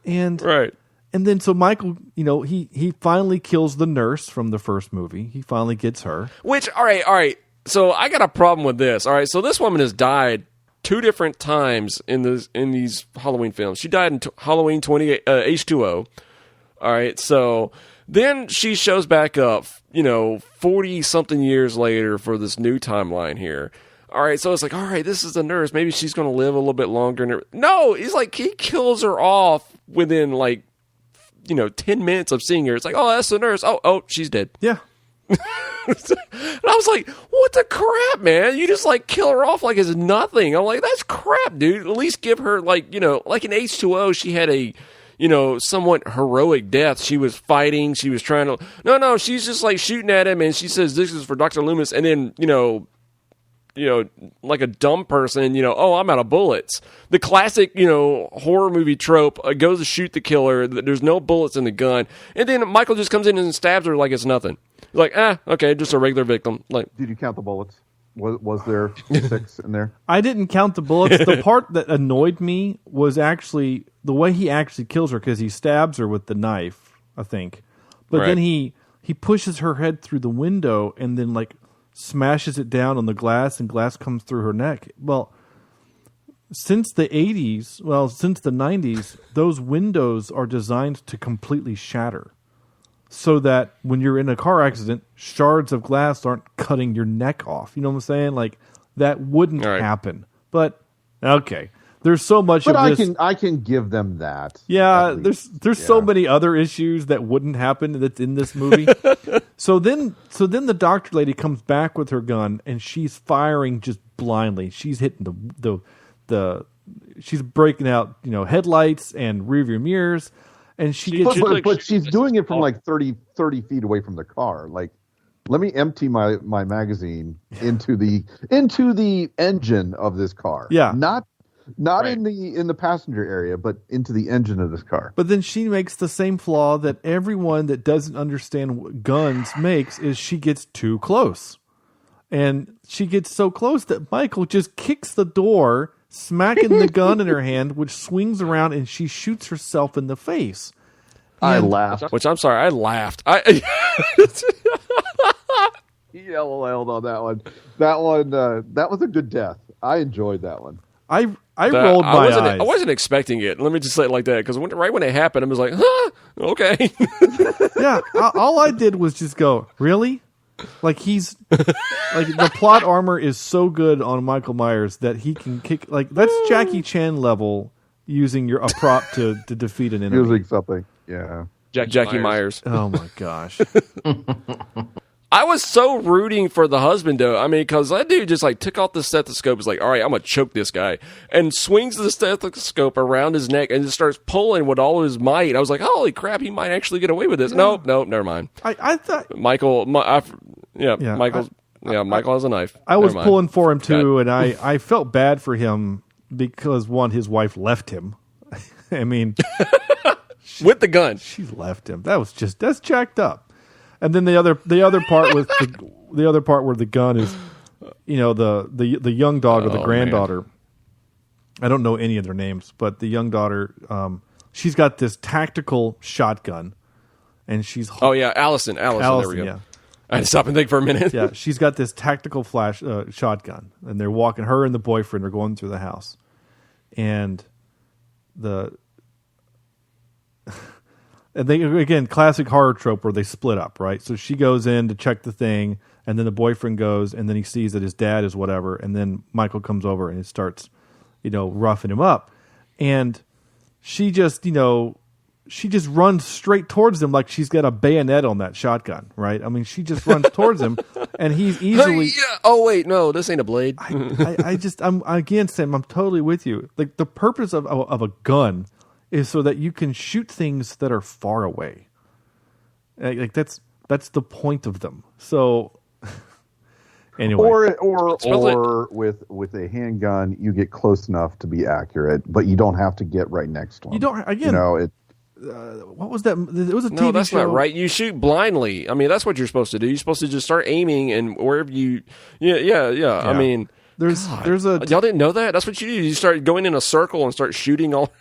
Speaker 7: And
Speaker 8: right.
Speaker 7: And then so Michael, you know, he finally kills the nurse from the first movie. He finally gets her.
Speaker 8: Which, all right. So I got a problem with this. All right, so this woman has died 2 different times in these Halloween films. She died in Halloween H2O. All right, so then she shows back up, 40-something years later for this new timeline here. All right, so it's like, all right, this is the nurse. Maybe she's going to live a little bit longer. No, he's like, he kills her off within, 10 minutes of seeing her. It's like, oh, that's the nurse. Oh, she's dead.
Speaker 7: Yeah.
Speaker 8: And I was like, what the crap, man? You just, kill her off like it's nothing. I'm like, that's crap, dude. At least give her, like in H2O, she had a, somewhat heroic death. She was fighting. She was trying to... No, she's just, shooting at him, and she says, this is for Dr. Loomis, and then, like a dumb person, oh, I'm out of bullets. The classic, horror movie trope, goes to shoot the killer, there's no bullets in the gun, and then Michael just comes in and stabs her like it's nothing. Like, okay, just a regular victim.
Speaker 5: Did you count the bullets? Was there 6 in there?
Speaker 7: I didn't count the bullets. The part that annoyed me was actually the way he actually kills her, because he stabs her with the knife, I think. But then he pushes her head through the window and then, smashes it down on the glass, and glass comes through her neck. Well, since the 90s, those windows are designed to completely shatter so that when you're in a car accident, shards of glass aren't cutting your neck off. You know what I'm saying? That wouldn't happen. But, okay. There's so much of this.
Speaker 5: I can give them that.
Speaker 7: Yeah, there's so many other issues that wouldn't happen that's in this movie. So then the doctor lady comes back with her gun, and she's firing just blindly. She's hitting she's breaking out, headlights and rearview mirrors, and
Speaker 5: but she's doing it from 30 feet away from the car. Let me empty my magazine into the engine of this car.
Speaker 7: Yeah,
Speaker 5: Not in the passenger area, but into the engine of this car.
Speaker 7: But then she makes the same flaw that everyone that doesn't understand what guns makes, is she gets too close. And she gets so close that Michael just kicks the door, smacking the gun in her hand, which swings around, and she shoots herself in the face.
Speaker 5: I laughed.
Speaker 8: Which, I'm sorry, I laughed.
Speaker 5: He LOL'd on that one. That was a good death. I enjoyed that one.
Speaker 7: I rolled my eyes.
Speaker 8: I wasn't expecting it. Let me just say it like that, because right when it happened, I was like, huh, okay.
Speaker 7: Yeah, all I did was just go, really? The plot armor is so good on Michael Myers that he can kick, that's Jackie Chan level using a prop to defeat an enemy.
Speaker 5: Using something, yeah.
Speaker 8: Jackie Myers.
Speaker 7: Oh my gosh.
Speaker 8: I was so rooting for the husband, though. I mean, because that dude just took off the stethoscope. He's like, all right, I'm going to choke this guy. And swings the stethoscope around his neck and just starts pulling with all his might. I was like, holy crap, he might actually get away with this. Yeah. No, never mind.
Speaker 7: I thought...
Speaker 8: Michael has a knife.
Speaker 7: I was pulling for him, too, and I felt bad for him because, one, his wife left him. I mean...
Speaker 8: with the gun.
Speaker 7: She left him. That's jacked up. And then the other part with the other part where the gun is, the young dog or the granddaughter. Man. I don't know any of their names, but the young daughter, she's got this tactical shotgun, and she's
Speaker 8: Allison. There we go.
Speaker 7: Yeah,
Speaker 8: I had to stop and think for a minute.
Speaker 7: Yeah, she's got this tactical flash shotgun, and they're walking. Her and the boyfriend are going through the house, and and they again classic horror trope where they split up, right? So she goes in to check the thing, and then the boyfriend goes, and then he sees that his dad is whatever, and then Michael comes over and it starts, roughing him up, and she just runs straight towards him like she's got a bayonet on that shotgun, right? I mean, she just runs towards him, and he's easily.
Speaker 8: Yeah. Oh wait, no, this ain't a blade.
Speaker 7: I'm again, Sam. I'm totally with you. Like the purpose of a gun is so that you can shoot things that are far away. Like that's the point of them. So anyway,
Speaker 5: or with a handgun, you get close enough to be accurate, but you don't have to get right next to them.
Speaker 7: You don't again. What was that? It was a TV show.
Speaker 8: No, that's not right. You shoot blindly. I mean, that's what you're supposed to do. You're supposed to just start aiming, and wherever you, yeah. I mean,
Speaker 7: there's a
Speaker 8: y'all didn't know that. That's what you do. You start going in a circle and start shooting all.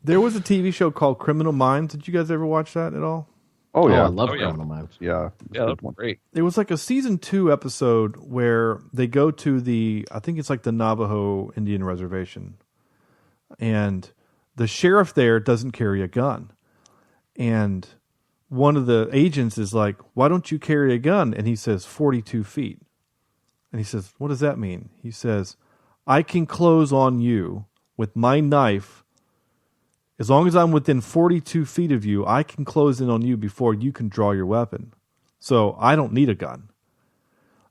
Speaker 7: There was a TV show called Criminal Minds. Did you guys ever watch that at all?
Speaker 5: Oh yeah,
Speaker 6: I love Criminal Minds.
Speaker 5: Yeah,
Speaker 6: that's great.
Speaker 7: It was like a season 2 episode where they go to I think it's like the Navajo Indian reservation, and the sheriff there doesn't carry a gun, and one of the agents is like, "Why don't you carry a gun?" And he says, 42 feet. And he says, "What does that mean?" He says, "I can close on you with my knife. As long as I'm within 42 feet of you, I can close in on you before you can draw your weapon. So I don't need a gun."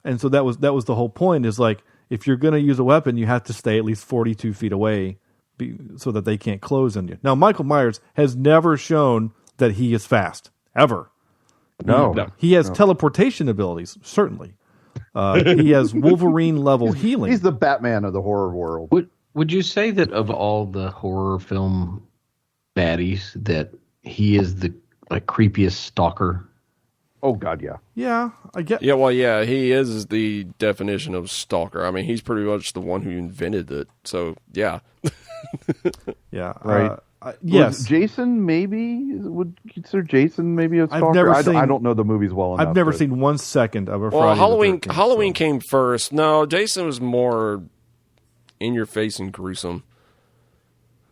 Speaker 7: And so that was the whole point, is like, if you're going to use a weapon, you have to stay at least 42 feet away so that they can't close on you. Now, Michael Myers has never shown that he is fast, ever.
Speaker 5: No.
Speaker 7: He has teleportation abilities, certainly. He has Wolverine-level healing.
Speaker 5: He's the Batman of the horror world.
Speaker 6: Would you say that of all the horror film baddies, that he is the creepiest stalker?
Speaker 5: Oh God, yeah.
Speaker 7: Yeah, I get.
Speaker 8: Yeah, well, yeah, he is the definition of stalker. I mean, he's pretty much the one who invented it. So, yeah.
Speaker 7: Yeah.
Speaker 5: Right.
Speaker 7: Yes.
Speaker 5: Jason would consider Jason maybe a stalker. I don't know the movies well enough.
Speaker 7: I've never seen 1 second of a Friday.
Speaker 8: Well, Halloween.
Speaker 7: the 13th,
Speaker 8: Halloween came first. No, Jason was more in your face and gruesome.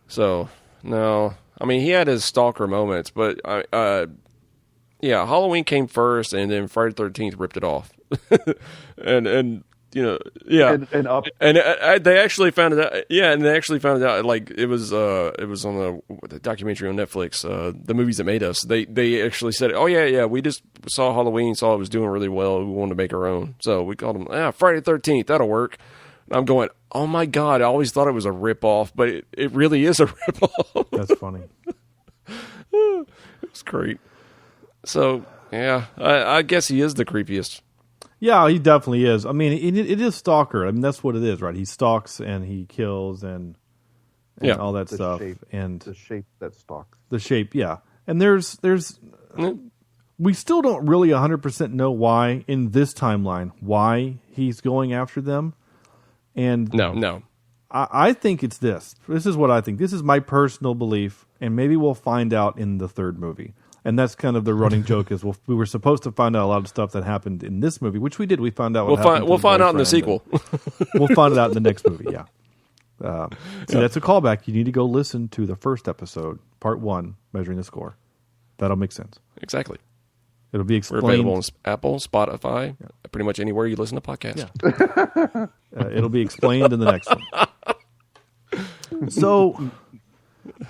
Speaker 8: So no, I mean, he had his stalker moments, but yeah, Halloween came first, and then Friday the 13th ripped it off, and yeah,
Speaker 5: and up,
Speaker 8: and they actually found it out. Yeah, and they actually found it out. Like it was on the documentary on Netflix, The Movies That Made Us. They actually said, "Oh yeah, we just saw Halloween, saw it was doing really well. We wanted to make our own, so we called them Friday the 13th. That'll work." And I'm going, "Oh my God, I always thought it was a ripoff, but it really is a ripoff."
Speaker 7: That's funny.
Speaker 8: It's great. So yeah, I guess he is the creepiest.
Speaker 7: Yeah, he definitely is. I mean, it is stalker. I mean, that's what it is, right? He stalks and he kills and all that stuff. And
Speaker 5: the shape that stalks.
Speaker 7: The shape, yeah. And there's we still don't really 100% know why in this timeline why he's going after them. And
Speaker 8: no.
Speaker 7: I think it's this. This is what I think. This is my personal belief, and maybe we'll find out in the third movie. And that's kind of the running joke is we were supposed to find out a lot of stuff that happened in this movie, which we did. We found out.
Speaker 8: We'll find out in the sequel.
Speaker 7: We'll find it out in the next movie. Yeah. So that's a callback. You need to go listen to the first episode, part 1, Measuring the Score. That'll make sense.
Speaker 8: Exactly.
Speaker 7: It'll be explained.
Speaker 8: We're available on Apple, Spotify, pretty much anywhere you listen to podcasts.
Speaker 7: Yeah. It'll be explained in the next one. So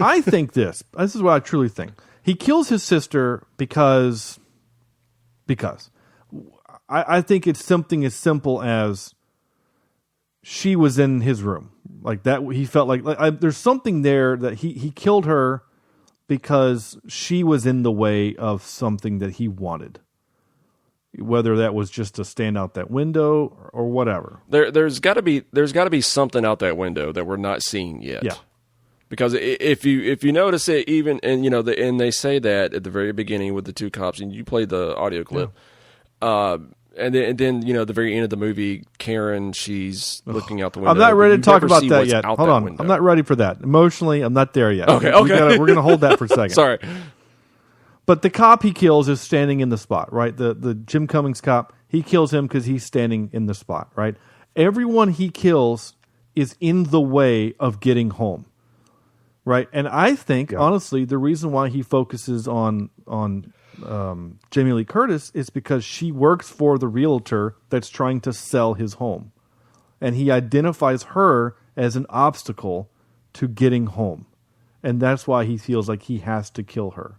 Speaker 7: I think this is what I truly think. He kills his sister because I think it's something as simple as she was in his room. Like that, he felt like there's something there that he killed her because she was in the way of something that he wanted. Whether that was just to stand out that window or whatever.
Speaker 8: There's got to be something out that window that we're not seeing yet. Yeah. Because if you notice it, even and they say that at the very beginning with the two cops, and you played the audio clip, and then the very end of the movie, Karen, she's looking out the window.
Speaker 7: I'm not ready to talk about that yet. Hold on, I'm not ready for that. Emotionally, I'm not there yet.
Speaker 8: Okay.
Speaker 7: We're gonna hold that for a second.
Speaker 8: Sorry.
Speaker 7: But the cop he kills is standing in the spot, right? The Jim Cummings cop, he kills him because he's standing in the spot, right? Everyone he kills is in the way of getting home, right? And I think, honestly, the reason why he focuses on Jamie Lee Curtis is because she works for the realtor that's trying to sell his home. And he identifies her as an obstacle to getting home. And that's why he feels like he has to kill her.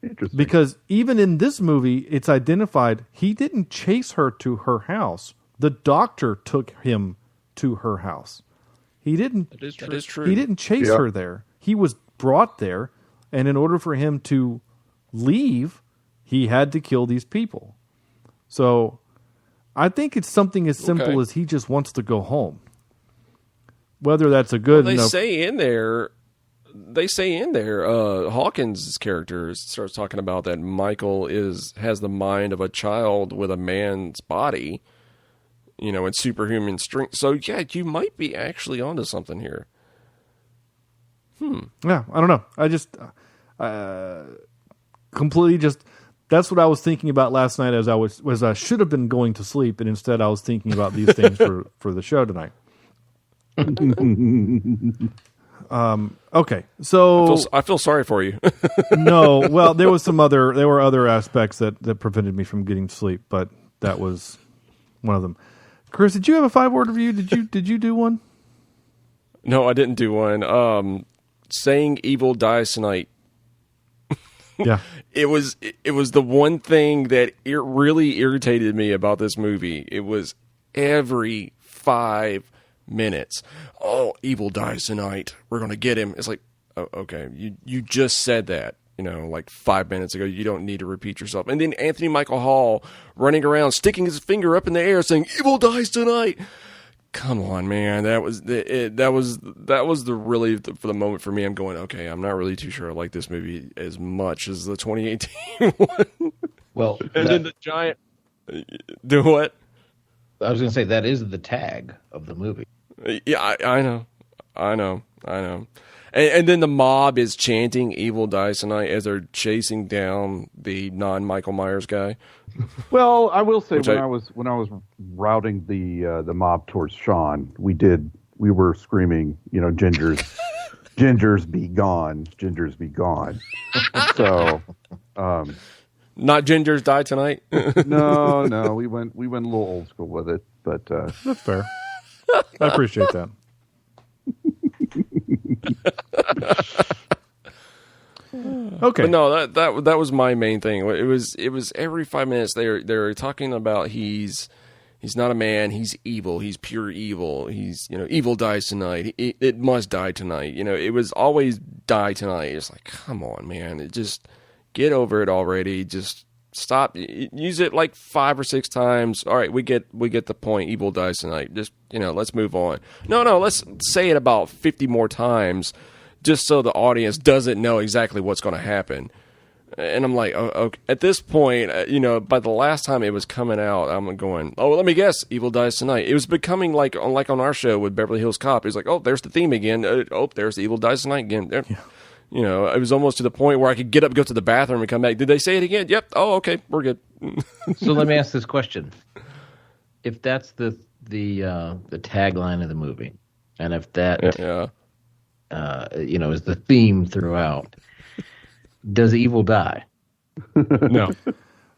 Speaker 5: Interesting.
Speaker 7: Because even in this movie, it's identified he didn't chase her to her house. The doctor took him to her house. He didn't.
Speaker 8: That is true.
Speaker 7: He didn't chase her there. He was brought there, and in order for him to leave, he had to kill these people. So, I think it's something as simple as he just wants to go home. Whether that's a good.
Speaker 8: They say in there, Hawkins' character starts talking about that Michael has the mind of a child with a man's body, and superhuman strength. So yeah, you might be actually onto something here.
Speaker 7: Yeah, I don't know. I just completely just. That's what I was thinking about last night as I should have been going to sleep, and instead I was thinking about these things for the show tonight. Okay, so
Speaker 8: I feel sorry for you.
Speaker 7: No, well, there were other aspects that prevented me from getting sleep, but that was one of them. Chris, did you have a 5-word review? Did you do one?
Speaker 8: No, I didn't do one. Saying evil dies tonight.
Speaker 7: Yeah,
Speaker 8: it was the one thing that it really irritated me about this movie. It was every 5 minutes. Oh, evil dies tonight. We're gonna get him. It's like, oh, okay, you just said that, like 5 minutes ago. You don't need to repeat yourself. And then Anthony Michael Hall running around, sticking his finger up in the air, saying "Evil dies tonight." Come on, man. That was the really for the moment for me. I'm going, okay, I'm not really too sure I like this movie as much as the 2018 one. Well, and then the giant. Do what?
Speaker 6: I was going to say that is the tag of the movie.
Speaker 8: Yeah, I know. And then the mob is chanting "Evil dies tonight" as they're chasing down the non-Michael Myers guy.
Speaker 9: Well, I will say when I was routing the mob towards Shawn, we were screaming, "Gingers, Gingers be gone, Gingers be gone." So,
Speaker 8: not Gingers die tonight.
Speaker 9: No, we went a little old school with it, but
Speaker 7: that's fair. I appreciate that. Okay.
Speaker 8: But no, that was my main thing. It was every 5 minutes they're talking about he's not a man, he's evil, he's pure evil. He's evil dies tonight. It must die tonight. It was always die tonight. It's like, come on, man. Just get over it already. Just stop. Use it like 5 or 6 times. All right, we get the point. Evil dies tonight. Just let's move on. No, let's say it about 50 more times, just so the audience doesn't know exactly what's going to happen. And I'm like, okay. At this point, by the last time it was coming out, I'm going, oh, let me guess, evil dies tonight. It was becoming like on our show with Beverly Hills Cop. It was like, oh, there's the theme again. Oh, there's the evil dies tonight again. Yeah. It was almost to the point where I could get up, go to the bathroom, and come back. Did they say it again? Yep. Oh, okay, we're good.
Speaker 6: So let me ask this question: if that's the tagline of the movie, and if that is the theme throughout, does evil die?
Speaker 8: No.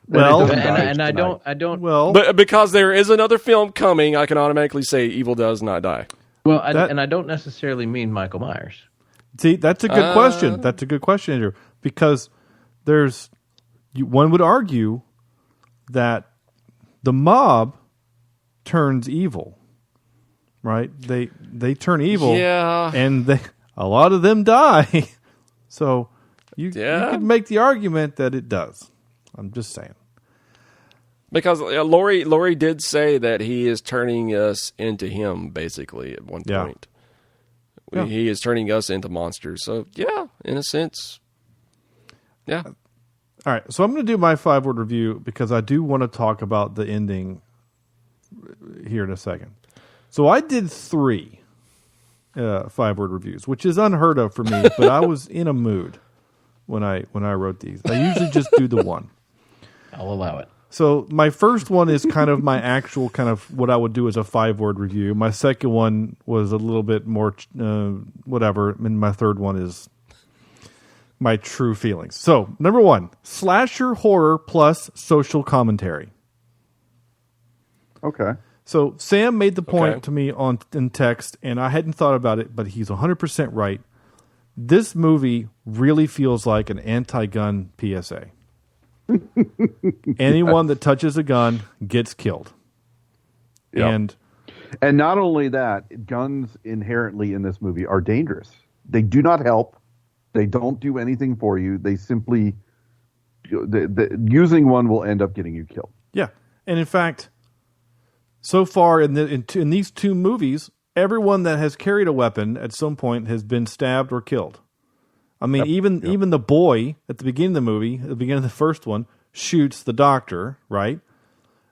Speaker 7: Well,
Speaker 6: and I don't.
Speaker 7: Well,
Speaker 8: but because there is another film coming, I can automatically say evil does not die.
Speaker 6: Well, I don't necessarily mean Michael Myers.
Speaker 7: See, that's a good question. That's a good question, Andrew, because one would argue that the mob turns evil, right? They turn evil, and a lot of them die. So you could make the argument that it does. I'm just saying.
Speaker 8: Because Laurie did say that he is turning us into him, basically, at one point. Yeah. He is turning us into monsters. So, yeah, in a sense, yeah.
Speaker 7: All right, so I'm going to do my 5-word review because I do want to talk about the ending here in a second. So I did 3 5-word reviews, which is unheard of for me, but I was in a mood. when I wrote these. I usually just do the one.
Speaker 6: I'll allow it.
Speaker 7: So my first one is kind of my actual kind of what I would do as a 5-word review. My second one was a little bit more whatever, and my third one is my true feelings. So number 1, slasher horror plus social commentary.
Speaker 9: Okay.
Speaker 7: So Sam made the point to me in text, and I hadn't thought about it, but he's 100% right. This movie really feels like an anti-gun PSA. Anyone that touches a gun gets killed.
Speaker 9: Yep. And not only that, guns inherently in this movie are dangerous. They do not help. They don't do anything for you. They simply using one will end up getting you killed.
Speaker 7: Yeah, and in fact, so far in these 2 movies, everyone that has carried a weapon at some point has been stabbed or killed. I mean, even the boy at the beginning of the movie, at the beginning of the first one, shoots the doctor, right?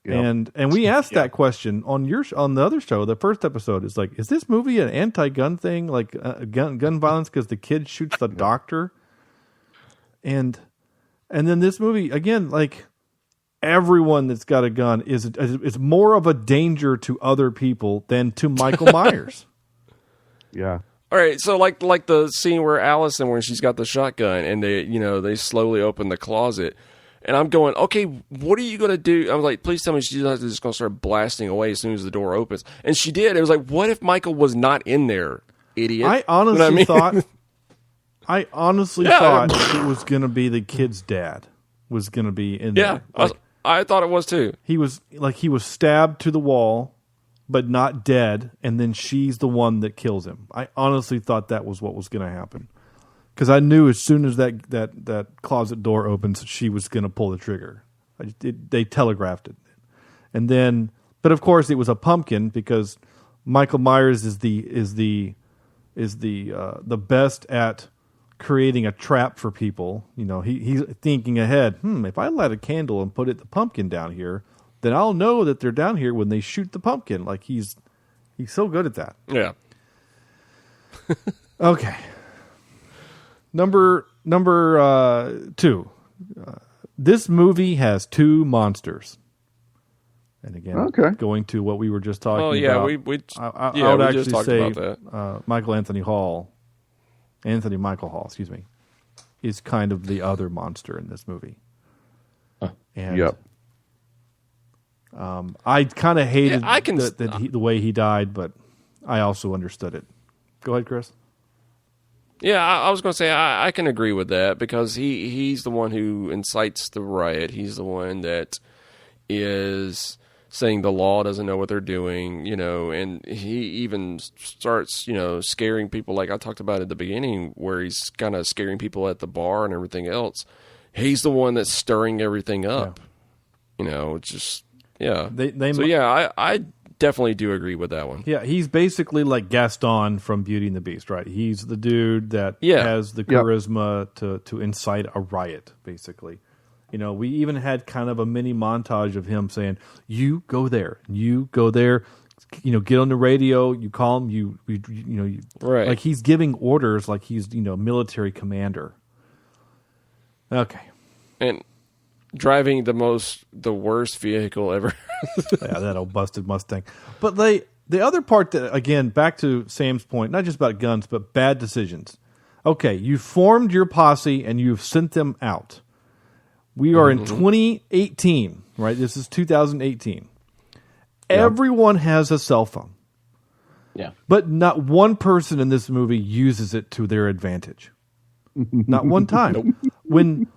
Speaker 7: Yep. And we asked that question on the other show, the first episode. It's like, is this movie an anti-gun thing, like gun violence because the kid shoots the doctor? And then this movie again, like everyone that's got a gun is more of a danger to other people than to Michael Myers.
Speaker 9: Yeah.
Speaker 8: All right, so like the scene where Allison, when she's got the shotgun, and they slowly open the closet, and I'm going, okay, what are you going to do? I was like, please tell me she's not just going to start blasting away as soon as the door opens, and she did. It was like, what if Michael was not in there, idiot?
Speaker 7: I honestly thought it was going to be the kid's dad was going to be in there.
Speaker 8: Yeah, I thought it was too.
Speaker 7: He was stabbed to the wall, but not dead, and then she's the one that kills him. I honestly thought that was what was going to happen, because I knew as soon as that closet door opens, she was going to pull the trigger. They telegraphed it, and then, but of course, it was a pumpkin because Michael Myers is the best at creating a trap for people. You know, he's thinking ahead. If I light a candle and put the pumpkin down here, then I'll know that they're down here when they shoot the pumpkin. Like he's so good at that.
Speaker 8: Yeah.
Speaker 7: Okay. Number 2. This movie has 2 monsters. And again, going to what we were just talking about.
Speaker 8: I would actually
Speaker 7: just say
Speaker 8: about that.
Speaker 7: Anthony Michael Hall, excuse me, is kind of the other monster in this movie. And I kind of hated the way he died, but I also understood it. Go ahead, Chris.
Speaker 8: Yeah, I was going to say I can agree with that because he's the one who incites the riot. He's the one that is saying the law doesn't know what they're doing, and he even starts, scaring people like I talked about at the beginning where he's kind of scaring people at the bar and everything else. He's the one that's stirring everything up. Yeah. Just... Yeah. I definitely do agree with that one.
Speaker 7: Yeah, he's basically like Gaston from Beauty and the Beast, right? He's the dude that has the charisma to incite a riot, basically. We even had kind of a mini montage of him saying, "You go there, get on the radio, you call him,
Speaker 8: right."
Speaker 7: Like he's giving orders, like he's military commander. Okay,
Speaker 8: and driving the worst vehicle ever.
Speaker 7: Yeah, that old busted Mustang. But the other part that, again, back to Sam's point, not just about guns, but bad decisions. Okay, you formed your posse and you've sent them out. We are in 2018, right? This is 2018. Yep. Everyone has a cell phone.
Speaker 6: Yeah.
Speaker 7: But not one person in this movie uses it to their advantage. Not one time. Nope. When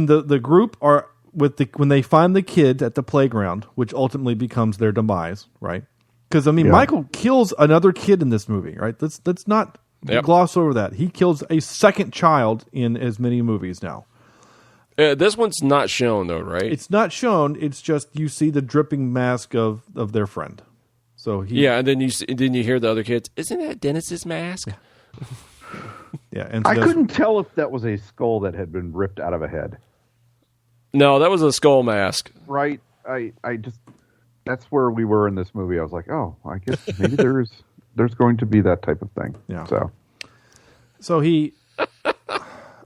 Speaker 7: the group are when they find the kid at the playground, which ultimately becomes their demise, right? Because Michael kills another kid in this movie, right? Let's not gloss over that. He kills a second child in as many movies now.
Speaker 8: This one's not shown though, right?
Speaker 7: It's not shown. It's just you see the dripping mask of their friend. So
Speaker 8: and then you hear the other kids. Isn't that Dennis's mask?
Speaker 7: Yeah, and
Speaker 9: I couldn't tell if that was a skull that had been ripped out of a head.
Speaker 8: No, that was a skull mask.
Speaker 9: Right. I just that's where we were in this movie. I was like, oh, I guess maybe there's going to be that type of thing.
Speaker 7: Yeah.
Speaker 9: So
Speaker 7: he.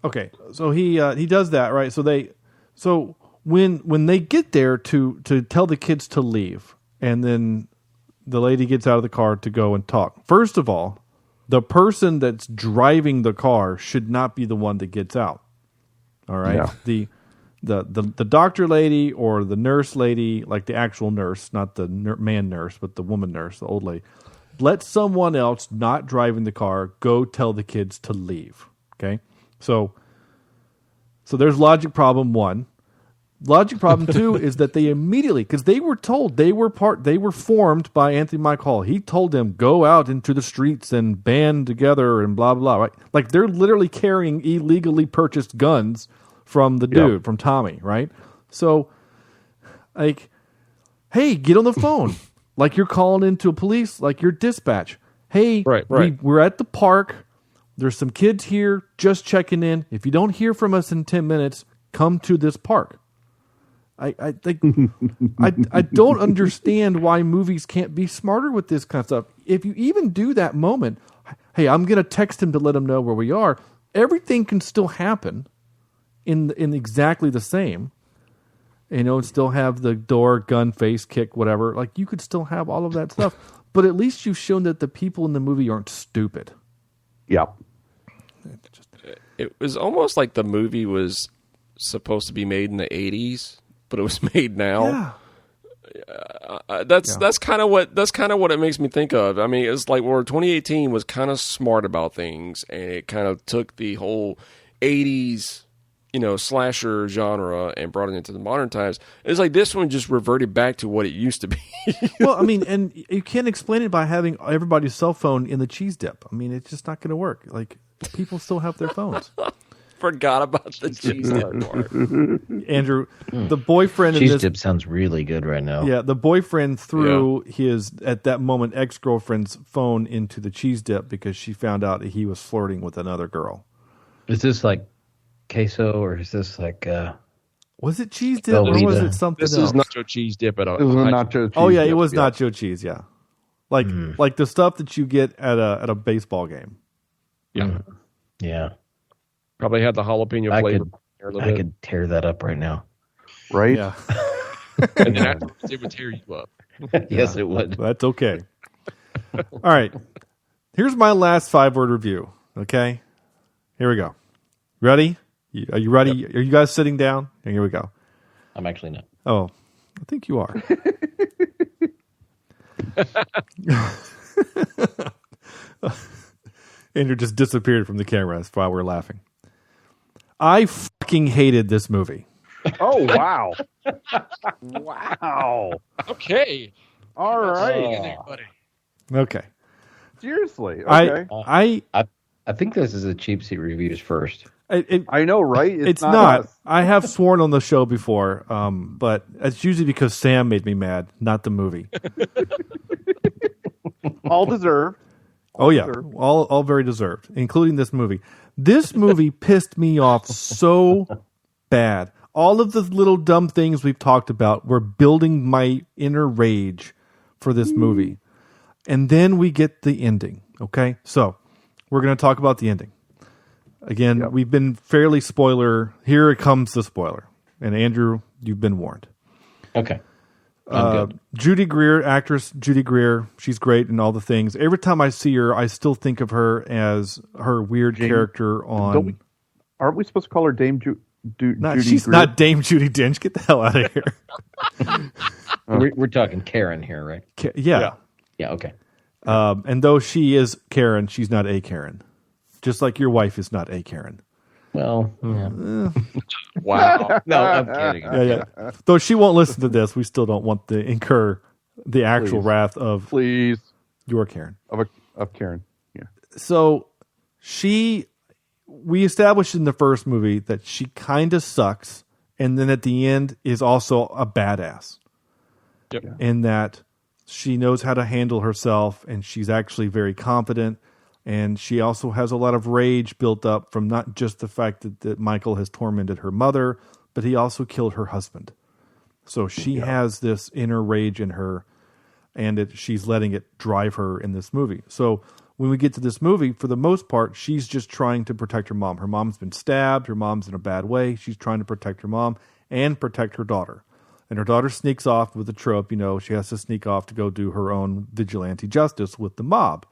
Speaker 7: Okay, so he does that, right? So when they get there to tell the kids to leave, and then the lady gets out of the car to go and talk. First of all, the person that's driving the car should not be the one that gets out. All right, yeah. The doctor lady or the nurse lady, like the actual nurse, not the man nurse, but the woman nurse, the old lady. Let someone else not driving the car go tell the kids to leave. Okay, so there's logic problem 1. Logic problem 2 is that they immediately, because they were told they were formed by Anthony Mike Hall. He told them go out into the streets and band together and blah blah. Right, like they're literally carrying illegally purchased guns from the dude, from Tommy. Right, so like, hey, get on the phone. Like you're calling into a police, like your dispatch. Hey, we're at the park. There's some kids here just checking in. If you don't hear from us in 10 minutes, come to this park. I think I don't understand why movies can't be smarter with this kind of stuff. If you even do that moment, hey, I'm going to text him to let him know where we are. Everything can still happen in exactly the same. You know, still have the door, gun, face, kick, whatever. Like you could still have all of that stuff, but at least you've shown that the people in the movie aren't stupid.
Speaker 9: Yep.
Speaker 8: It was almost like the movie was supposed to be made in the 80s. But it was made now. Yeah. That's kind of what it makes me think of. I mean, it's like where 2018 was kind of smart about things, and it kind of took the whole 80s, slasher genre and brought it into the modern times. It's like this one just reverted back to what it used to be.
Speaker 7: Well, I mean, and you can't explain it by having everybody's cell phone in the cheese dip. I mean, it's just not going to work. Like people still have their phones.
Speaker 8: Forgot about the cheese dip part.
Speaker 7: Andrew, the boyfriend
Speaker 6: cheese
Speaker 7: in this
Speaker 6: dip sounds really good right now.
Speaker 7: Yeah, the boyfriend threw his, at that moment, ex-girlfriend's phone into the cheese dip because she found out that he was flirting with another girl.
Speaker 6: Is this like queso or is this like
Speaker 7: was it cheese dip or was it something else?
Speaker 8: This is nacho cheese dip at all.
Speaker 9: It was nacho cheese.
Speaker 7: Oh yeah, it was nacho cheese, yeah. Like the stuff that you get at a baseball game.
Speaker 8: Yeah.
Speaker 6: Yeah.
Speaker 8: Probably had the jalapeno flavor.
Speaker 6: I could tear that up right now.
Speaker 9: Right?
Speaker 7: Yeah.
Speaker 8: And then afterwards it would tear you up.
Speaker 6: Yes, it would.
Speaker 7: That's okay. All right. Here's my last 5-word review. Okay? Here we go. Ready? Are you ready? Yep. Are you guys sitting down? And here we go.
Speaker 6: I'm actually not.
Speaker 7: Oh, I think you are. Andrew just disappeared from the camera. That's why we're laughing. I fucking hated this movie.
Speaker 9: Oh, wow. Wow.
Speaker 8: Okay.
Speaker 9: All right.
Speaker 7: Okay.
Speaker 9: Seriously. Okay.
Speaker 6: I think this is a Cheapseat Reviews first.
Speaker 9: I know, right?
Speaker 7: It's not. I have sworn on the show before, but it's usually because Sam made me mad, not the movie.
Speaker 9: All deserved.
Speaker 7: Oh yeah, all very deserved, including this movie. This movie pissed me off so bad. All of the little dumb things we've talked about were building my inner rage for this movie. And then we get the ending, okay? So, we're going to talk about the ending. Again, we've been fairly spoiler. Here comes the spoiler. And Andrew, you've been warned.
Speaker 6: Okay.
Speaker 7: Judy Greer, actress Judy Greer, she's great and all the things. Every time I see her, I still think of her as her weird character on...
Speaker 9: Aren't we supposed to call her Dame Judy
Speaker 7: she's
Speaker 9: Greer?
Speaker 7: Not Dame Judy Dench. Get the hell out of here.
Speaker 6: We're talking Karen here, right?
Speaker 7: Yeah.
Speaker 6: Yeah, okay.
Speaker 7: And though she is Karen, she's not a Karen. Just like your wife is not a Karen.
Speaker 6: Well,
Speaker 8: wow.
Speaker 6: No, I'm kidding.
Speaker 7: Yeah. Though she won't listen to this, we still don't want to incur the actual wrath of your Karen.
Speaker 9: Of Karen. Yeah.
Speaker 7: So we established in the first movie that she kind of sucks, and then at the end is also a badass.
Speaker 8: Yep.
Speaker 7: In that she knows how to handle herself, and she's actually very confident. And she also has a lot of rage built up from not just the fact that Michael has tormented her mother, but he also killed her husband. So she has this inner rage in her, and she's letting it drive her in this movie. So when we get to this movie, for the most part, she's just trying to protect her mom. Her mom's been stabbed. Her mom's in a bad way. She's trying to protect her mom and protect her daughter. And her daughter sneaks off with the trope, she has to sneak off to go do her own vigilante justice with the mob.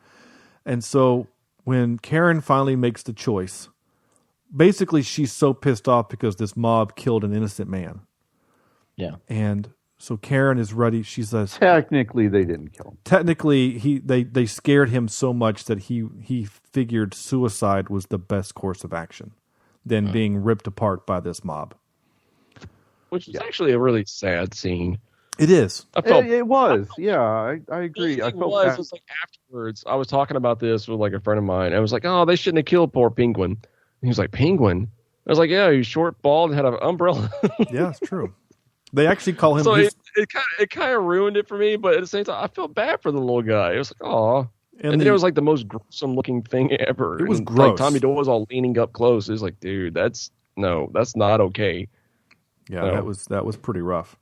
Speaker 7: And so when Karen finally makes the choice, basically she's so pissed off because this mob killed an innocent man.
Speaker 6: Yeah.
Speaker 7: And so Karen is ready. She says,
Speaker 9: technically they didn't kill him.
Speaker 7: Technically, they scared him so much that he figured suicide was the best course of action than being ripped apart by this mob.
Speaker 8: Which is actually a really sad scene.
Speaker 7: It is.
Speaker 9: It was. Yeah, I agree. I felt
Speaker 8: it was like afterwards. I was talking about this with like a friend of mine. I was like, "Oh, they shouldn't have killed poor Penguin." And he was like, "Penguin?" I was like, "Yeah, he's short, bald, and had an umbrella."
Speaker 7: Yeah, it's true. They actually call him.
Speaker 8: So it kind of ruined it for me, but at the same time, I felt bad for the little guy. It was like, "Oh." And then it was like the most gruesome looking thing ever.
Speaker 7: It was
Speaker 8: and
Speaker 7: gross.
Speaker 8: Like Tommy Doyle was all leaning up close. It was like, dude, that's not okay.
Speaker 7: Yeah,
Speaker 8: No.
Speaker 7: that was pretty rough.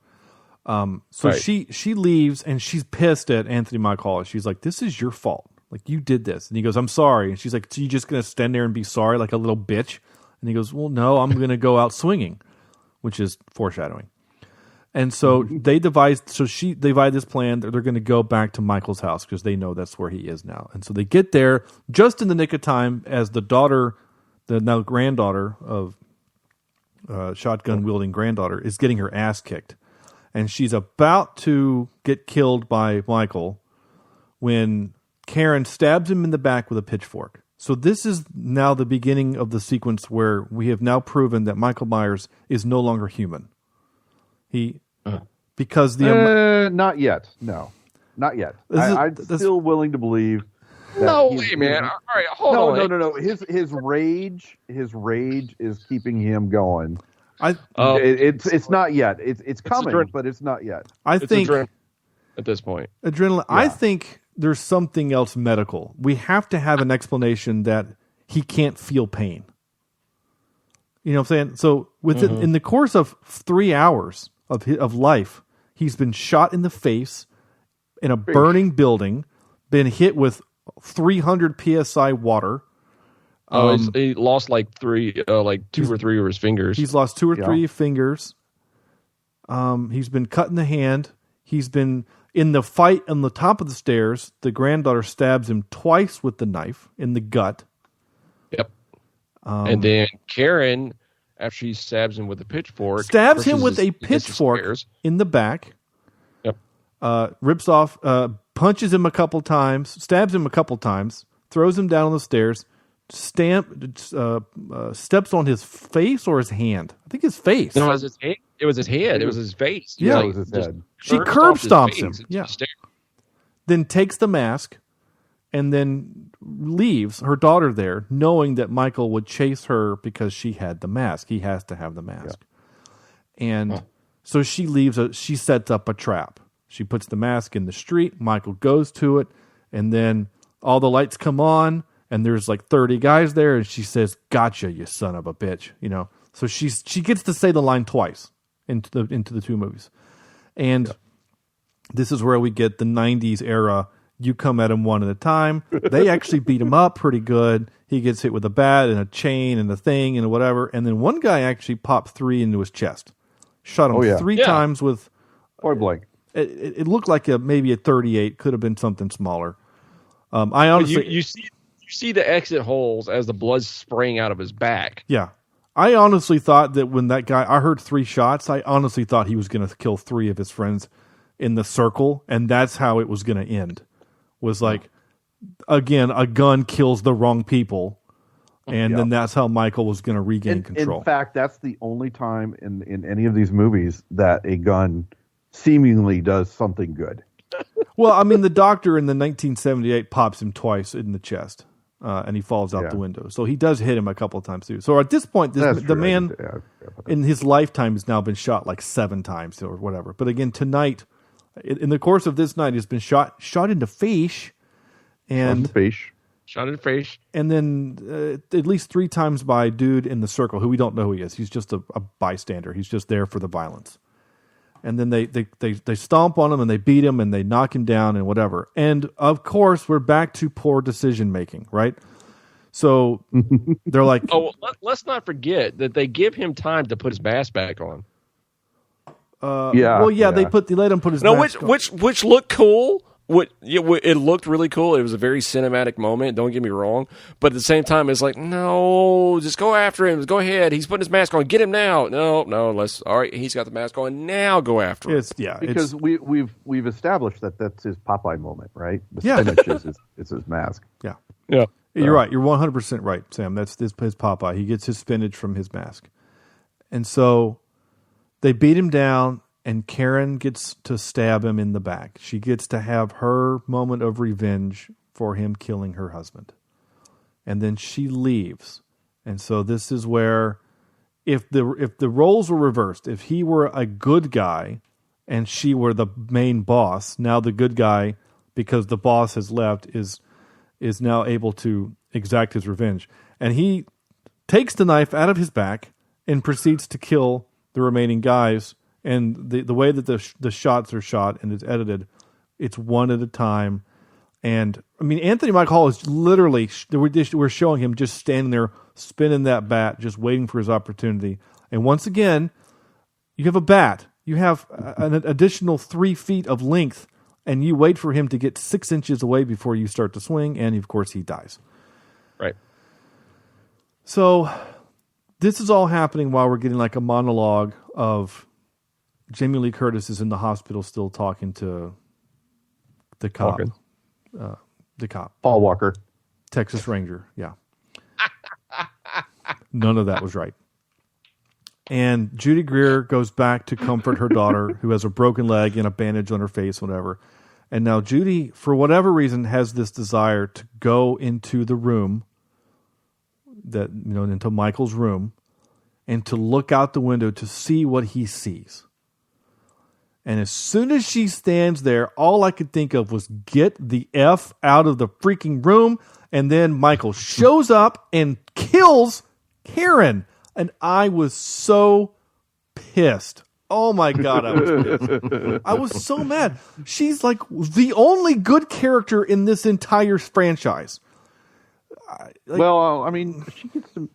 Speaker 7: So
Speaker 8: Right.
Speaker 7: she leaves and she's pissed at Anthony Michael. She's like, "This is your fault. Like you did this." And he goes, "I'm sorry." And she's like, "So you just gonna stand there and be sorry like a little bitch?" And he goes, "Well, no, I'm gonna go out swinging," which is foreshadowing. And so they divide this plan that they're going to go back to Michael's house because they know that's where he is now. And so they get there just in the nick of time as the daughter, the now granddaughter of shotgun wielding granddaughter, is getting her ass kicked. And she's about to get killed by Michael when Karen stabs him in the back with a pitchfork. So this is now the beginning of the sequence where we have now proven that Michael Myers is no longer human. Because
Speaker 9: not yet. No, not yet. I'm still willing to believe.
Speaker 8: No way, man. All right, hold on.
Speaker 9: No. His rage is keeping him going. It's not yet. It's coming, but it's not yet.
Speaker 7: I think
Speaker 8: at this point,
Speaker 7: adrenaline. Yeah. I think there's something else medical. We have to have an explanation that he can't feel pain. You know what I'm saying? So in the course of 3 hours of life, he's been shot in the face in a burning building, been hit with 300 psi water.
Speaker 8: He lost like two or three of his fingers.
Speaker 7: He's lost 2 or 3 fingers. He's been cut in the hand. He's been in the fight on the top of the stairs. The granddaughter stabs him twice with the knife in the gut.
Speaker 8: Yep. And then Karen, after she stabs him with a pitchfork,
Speaker 7: stabs him with a pitchfork in the back.
Speaker 8: Yep.
Speaker 7: Rips off, punches him a couple times, stabs him a couple times, throws him down on the stairs, steps on his face or his hand. I think his face.
Speaker 8: No, it was his head. It was his head. It was his face.
Speaker 7: Yeah,
Speaker 9: it was his head.
Speaker 7: She curb stomps him. Yeah. Then takes the mask and then leaves her daughter there, knowing that Michael would chase her because she had the mask. He has to have the mask. Yeah. And so she leaves. She sets up a trap. She puts the mask in the street. Michael goes to it, and then all the lights come on, and there's like 30 guys there, and she says, "Gotcha, you son of a bitch." You know. So she gets to say the line twice into the two movies, and this is where we get the 90s era. You come at him one at a time. They actually beat him up pretty good. He gets hit with a bat and a chain and a thing and whatever. And then one guy actually popped 3 into his chest. Shot him 3 times with
Speaker 9: point blank.
Speaker 7: It looked like maybe a 38. Could have been something smaller. I honestly,
Speaker 8: you see the exit holes as the blood's spraying out of his back.
Speaker 7: Yeah, I honestly thought that when that guy, I heard 3 shots. I honestly thought he was going to kill 3 of his friends in the circle, and that's how it was going to end. Was like, again, a gun kills the wrong people, and then that's how Michael was going to regain control.
Speaker 9: In fact, that's the only time in any of these movies that a gun seemingly does something good.
Speaker 7: Well, I mean, the doctor in the 1978 pops him twice in the chest, and he falls out the window. So he does hit him a couple of times too. So at this point, the man in his lifetime has now been shot like 7 times or whatever. But again, tonight, in the course of this night, he's been shot in the face,
Speaker 8: Shot in the face,
Speaker 7: and then at least 3 times by a dude in the circle who we don't know who he is. He's just a bystander. He's just there for the violence. And then they stomp on him and they beat him and they knock him down and whatever. And of course, we're back to poor decision making, right? So they're like,
Speaker 8: oh, let's not forget that they give him time to put his mask back on.
Speaker 7: They let him put his mask on.
Speaker 8: Which looked cool. It looked really cool. It was a very cinematic moment. Don't get me wrong, but at the same time, it's like, no, just go after him. Go ahead. He's putting his mask on. Get him now. No. All right. He's got the mask on. Now go after him.
Speaker 9: Because we've established that that's his Popeye moment, right? The spinach is his mask.
Speaker 7: Yeah.
Speaker 8: Yeah.
Speaker 7: You're right. You're 100% right, Sam. That's his Popeye. He gets his spinach from his mask, and so they beat him down. And Karen gets to stab him in the back. She gets to have her moment of revenge for him killing her husband. And then she leaves. And so this is where, if the roles were reversed, if he were a good guy and she were the main boss, now the good guy, because the boss has left, is now able to exact his revenge. And he takes the knife out of his back and proceeds to kill the remaining guys. And the way that the shots are shot and it's edited, it's one at a time. And I mean, Anthony Michael Hall is literally, we're showing him just standing there spinning that bat, just waiting for his opportunity. And once again, you have a bat. You have an additional 3 feet of length, and you wait for him to get 6 inches away before you start to swing. And of course, he dies.
Speaker 8: Right.
Speaker 7: So this is all happening while we're getting like a monologue of Jamie Lee Curtis is in the hospital still talking to the cop. The cop.
Speaker 9: Paul Walker.
Speaker 7: Texas Ranger, yeah. None of that was right. And Judy Greer goes back to comfort her daughter who has a broken leg and a bandage on her face, whatever. And now Judy, for whatever reason, has this desire to go into the room, into Michael's room, and to look out the window to see what he sees. And as soon as she stands there, all I could think of was get the F out of the freaking room. And then Michael shows up and kills Karen. And I was so pissed. Oh my God, I was pissed. I was so mad. She's like the only good character in this entire franchise.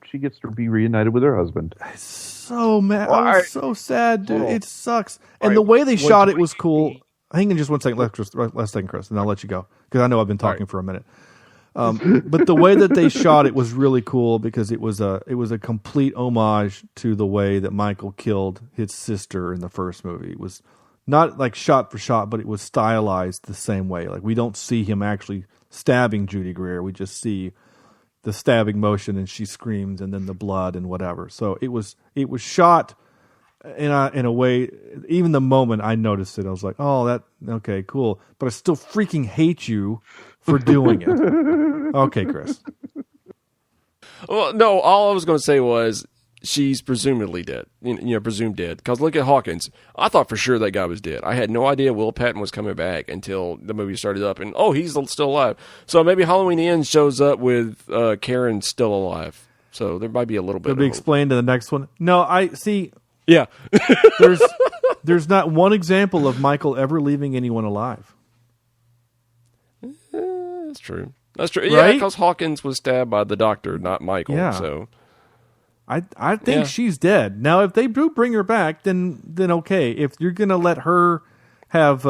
Speaker 9: She gets to be reunited with her husband.
Speaker 7: So mad. I was so sad, dude. It sucks. And the way they shot it was cool. Hang on just 1 second, last second, Chris, and I'll let you go because I know I've been talking for a minute. But the way that they shot it was really cool because it was a complete homage to the way that Michael killed his sister in the first movie. It was not like shot for shot, but it was stylized the same way. Like we don't see him actually stabbing Judy Greer. We just see the stabbing motion and she screams and then the blood and whatever. So it was shot in a way, even the moment I noticed it, I was like, oh, okay, cool. But I still freaking hate you for doing it. Okay, Chris.
Speaker 8: Well, no, all I was going to say was she's presumably dead. Presumed dead. Because look at Hawkins. I thought for sure that guy was dead. I had no idea Will Patton was coming back until the movie started up. And, he's still alive. So maybe Halloween Ends shows up with Karen still alive. So there might be a little bit.
Speaker 7: It'll be explained in the next one. No, I see.
Speaker 8: Yeah.
Speaker 7: there's not one example of Michael ever leaving anyone alive.
Speaker 8: That's true. That's true. Yeah, because Hawkins was stabbed by the doctor, not Michael.
Speaker 7: Yeah.
Speaker 8: So
Speaker 7: I think she's dead. Now, if they do bring her back, then okay. If you're gonna let her have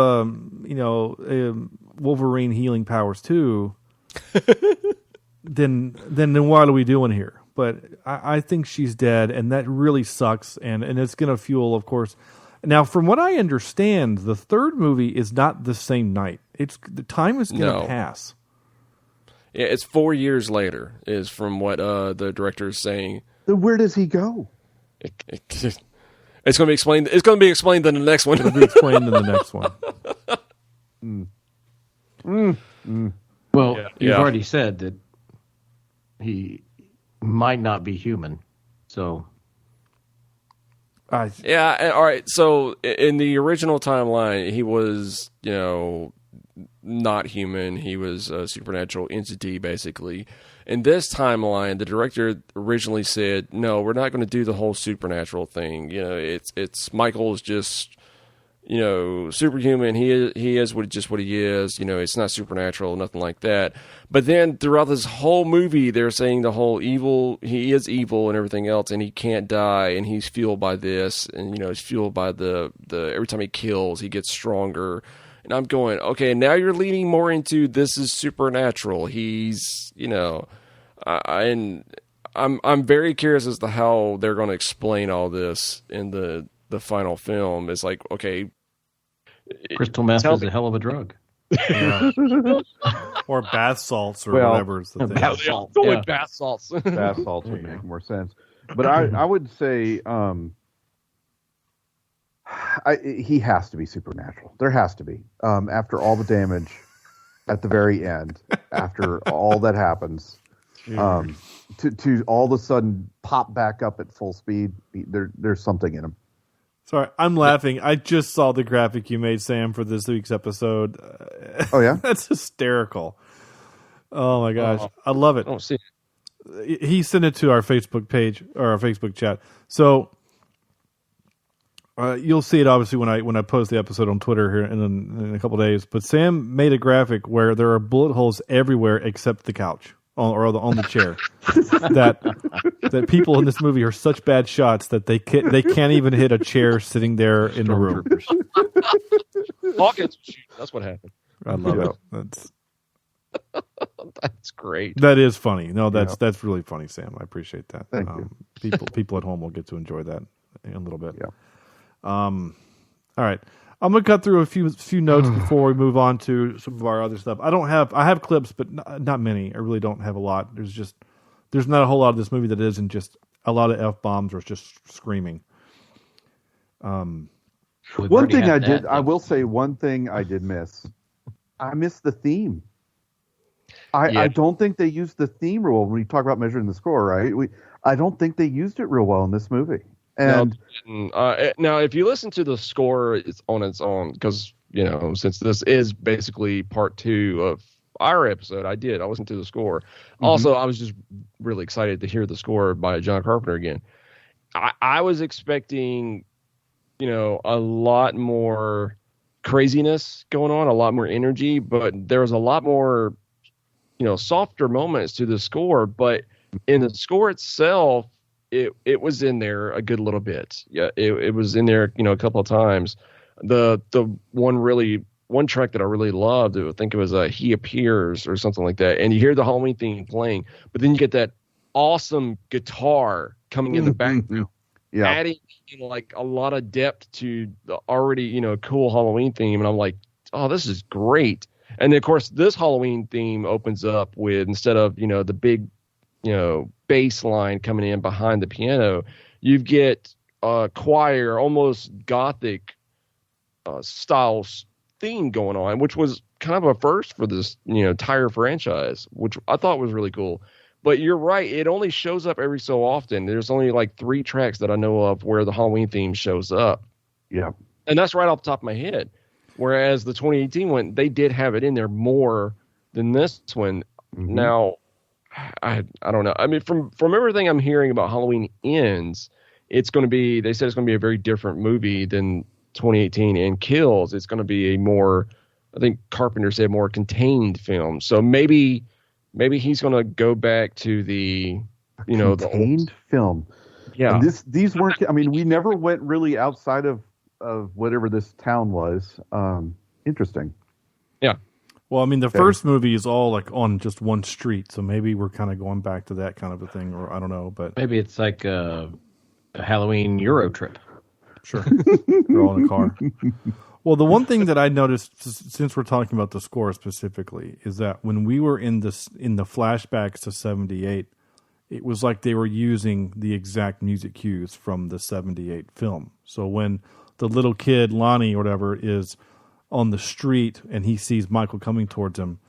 Speaker 7: Wolverine healing powers too, then what are we doing here? But I think she's dead, and that really sucks. And it's gonna fuel, of course. Now, from what I understand, the third movie is not the same night. The time is gonna pass.
Speaker 8: Yeah, it's 4 years later, is from what the director is saying.
Speaker 9: Where does he go?
Speaker 8: It's going to be explained. It's going to be explained in the next one.
Speaker 7: It'll be explained in the next one.
Speaker 6: Well, you've already said that he might not be human. So,
Speaker 8: yeah. All right. So in the original timeline, he was, not human. He was a supernatural entity, basically. In this timeline, the director originally said, "No, we're not going to do the whole supernatural thing. It's Michael's just superhuman. He is just what he is. It's not supernatural, nothing like that. But then throughout this whole movie, they're saying the whole evil. He is evil and everything else, and he can't die, and he's fueled by this, and he's fueled by the every time he kills, he gets stronger. And I'm going, okay, now you're leaning more into this is supernatural. He's, I'm very curious as to how they're going to explain all this in the final film. It's like, okay,
Speaker 6: crystal meth is a hell of a drug.
Speaker 7: Yeah. Or bath salts or whatever is the thing.
Speaker 8: Bath salts. Go with bath salts.
Speaker 9: Bath salts would make more sense. But I would say he has to be supernatural. There has to be. After all the damage at the very end, after all that happens, to all of a sudden pop back up at full speed, there's something in him.
Speaker 7: Sorry, I'm laughing. I just saw the graphic you made, Sam, for this week's episode.
Speaker 9: Oh, yeah?
Speaker 7: That's hysterical. Oh, my gosh. I love it.
Speaker 8: I don't see
Speaker 7: it. He sent it to our Facebook page, or our Facebook chat. So you'll see it, obviously, when I post the episode on Twitter here in a couple of days. But Sam made a graphic where there are bullet holes everywhere except the couch. On the chair, that people in this movie are such bad shots that they can't even hit a chair sitting there in the room.
Speaker 8: Pockets shoot. That's what happened.
Speaker 7: I love it.
Speaker 8: That's great.
Speaker 7: That is funny. No, that's really funny, Sam. I appreciate that.
Speaker 9: Thank you.
Speaker 7: People at home will get to enjoy that in a little bit.
Speaker 9: Yeah.
Speaker 7: All right. I'm gonna cut through a few notes before we move on to some of our other stuff. I have clips, but not many. I really don't have a lot. There's not a whole lot of this movie that isn't just a lot of F-bombs or just screaming.
Speaker 9: I will say one thing I did miss. I missed the theme. I don't think they used the theme real well when we talk about measuring the score, right? I don't think they used it real well in this movie. And
Speaker 8: now, if you listen to the score, it's on its own because since this is basically part 2 of our episode, I listened to the score. Mm-hmm. Also, I was just really excited to hear the score by John Carpenter again. I was expecting, a lot more craziness going on, a lot more energy, but there was a lot more, softer moments to the score. But in the score itself, it was in there a good little bit. Yeah, it was in there, a couple of times. The one track that I really loved, I think it was He Appears or something like that. And you hear the Halloween theme playing, but then you get that awesome guitar coming in the background, adding like a lot of depth to the already, cool Halloween theme. And I'm like, oh, this is great. And then, of course, this Halloween theme opens up with, instead of, the big, bass line coming in behind the piano, you get a choir, almost gothic style theme going on, which was kind of a first for this, entire franchise, which I thought was really cool. But you're right, it only shows up every so often. There's only like 3 tracks that I know of where the Halloween theme shows up.
Speaker 9: Yeah.
Speaker 8: And that's right off the top of my head. Whereas the 2018 one, they did have it in there more than this one. Mm-hmm. Now, I don't know. I mean, from everything I'm hearing about Halloween Ends, they said it's going to be a very different movie than 2018, and Kills, it's going to be a more, I think Carpenter said, more contained film. So maybe he's going to go back to the,
Speaker 9: contained
Speaker 8: the old
Speaker 9: film.
Speaker 8: Yeah.
Speaker 9: And these weren't, I mean, we never went really outside of whatever this town was. Interesting.
Speaker 8: Yeah.
Speaker 7: Well, I mean, the first movie is all like on just one street, so maybe we're kind of going back to that kind of a thing, or I don't know, but
Speaker 6: maybe it's like a Halloween Euro trip.
Speaker 7: Sure, they're all in a car. Well, the one thing that I noticed, since we're talking about the score specifically, is that when we were in the flashbacks to '78, it was like they were using the exact music cues from the '78 film. So when the little kid Lonnie or whatever is on the street and he sees Michael coming towards him,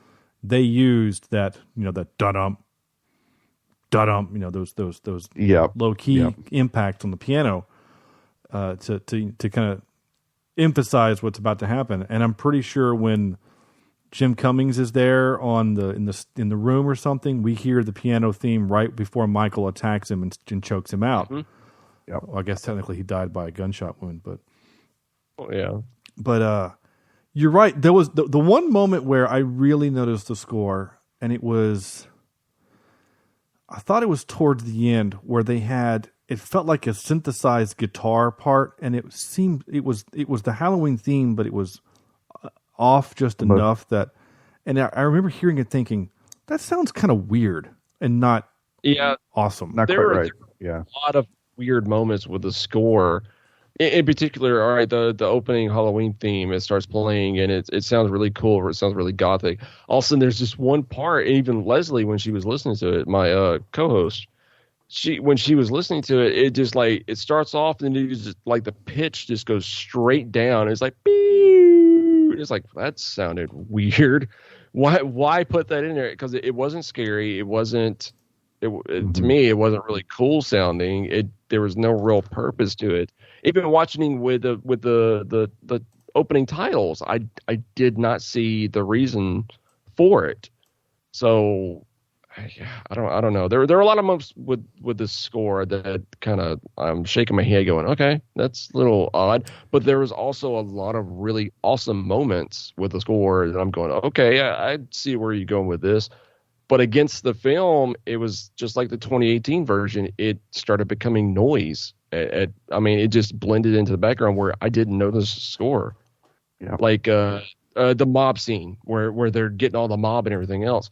Speaker 7: they used that, that da-dum, those low key impacts on the piano to kind of emphasize what's about to happen. And I'm pretty sure when Jim Cummings is there in the room or something, we hear the piano theme right before Michael attacks him and chokes him out.
Speaker 8: Mm-hmm.
Speaker 9: Yep.
Speaker 7: Well, I guess technically he died by a gunshot wound, but
Speaker 8: yeah.
Speaker 7: But you're right. There was the one moment where I really noticed the score, and I thought it was towards the end where it felt like a synthesized guitar part, and it was the Halloween theme, but it was off just enough that, and I remember hearing it thinking, that sounds kind of weird and not awesome.
Speaker 9: Not quite right.
Speaker 8: A lot of weird moments with the score. In particular, all right, the opening Halloween theme, it starts playing and it sounds really cool, or it sounds really gothic. All of a sudden, there's this one part, even Leslie, when she was listening to it, my co-host, when she was listening to it, it just like, it starts off and it just like the pitch just goes straight down. It's like, beep. It's like, that sounded weird. Why put that in there? Because it wasn't scary. It wasn't, to me, it wasn't really cool sounding. There was no real purpose to it. Even watching with the opening titles, I did not see the reason for it. So I don't know. There are a lot of moments with the score that kind of I'm shaking my head, going, okay, that's a little odd. But there was also a lot of really awesome moments with the score that I'm going, okay, I see where you're going with this. But against the film, it was just like the 2018 version. It started becoming noise. I mean, it just blended into the background where I didn't know the score. Yeah. Like the mob scene where they're getting all the mob and everything else.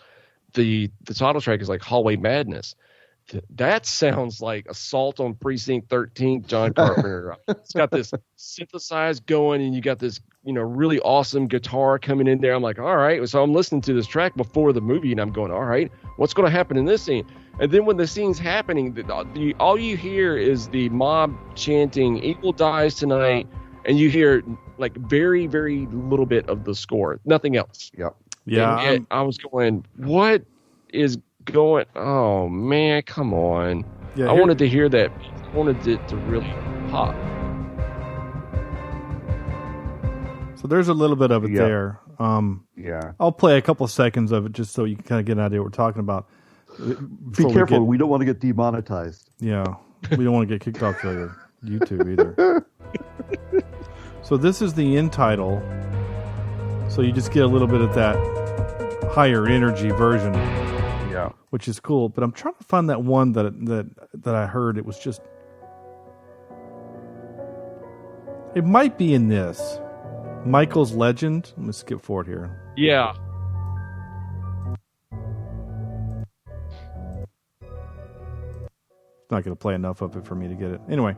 Speaker 8: The title track is like Hallway Madness. That sounds like Assault on Precinct 13, John Carpenter. It's got this synthesized going, and you got this, really awesome guitar coming in there. I'm like, all right. So I'm listening to this track before the movie, and I'm going, all right, what's going to happen in this scene? And then when the scene's happening, all you hear is the mob chanting, "Evil dies tonight," and you hear like very, very little bit of the score, nothing else.
Speaker 9: Yep.
Speaker 7: Yeah.
Speaker 8: I was going, what is going? Oh man, come on!
Speaker 7: Yeah,
Speaker 8: I wanted to hear that. I wanted it to really pop.
Speaker 7: So there's a little bit of it there. I'll play a couple of seconds of it just so you can kind of get an idea what we're talking about.
Speaker 9: Be careful. We don't want to get demonetized.
Speaker 7: Yeah. We don't want to get kicked off the YouTube either. So this is the end title. So you just get a little bit of that higher energy version.
Speaker 9: Yeah.
Speaker 7: Which is cool. But I'm trying to find that one that I heard. It was just... It might be in this. Michael's Legend. Let me skip forward here.
Speaker 8: Yeah.
Speaker 7: Not going to play enough of it for me to get it. Anyway,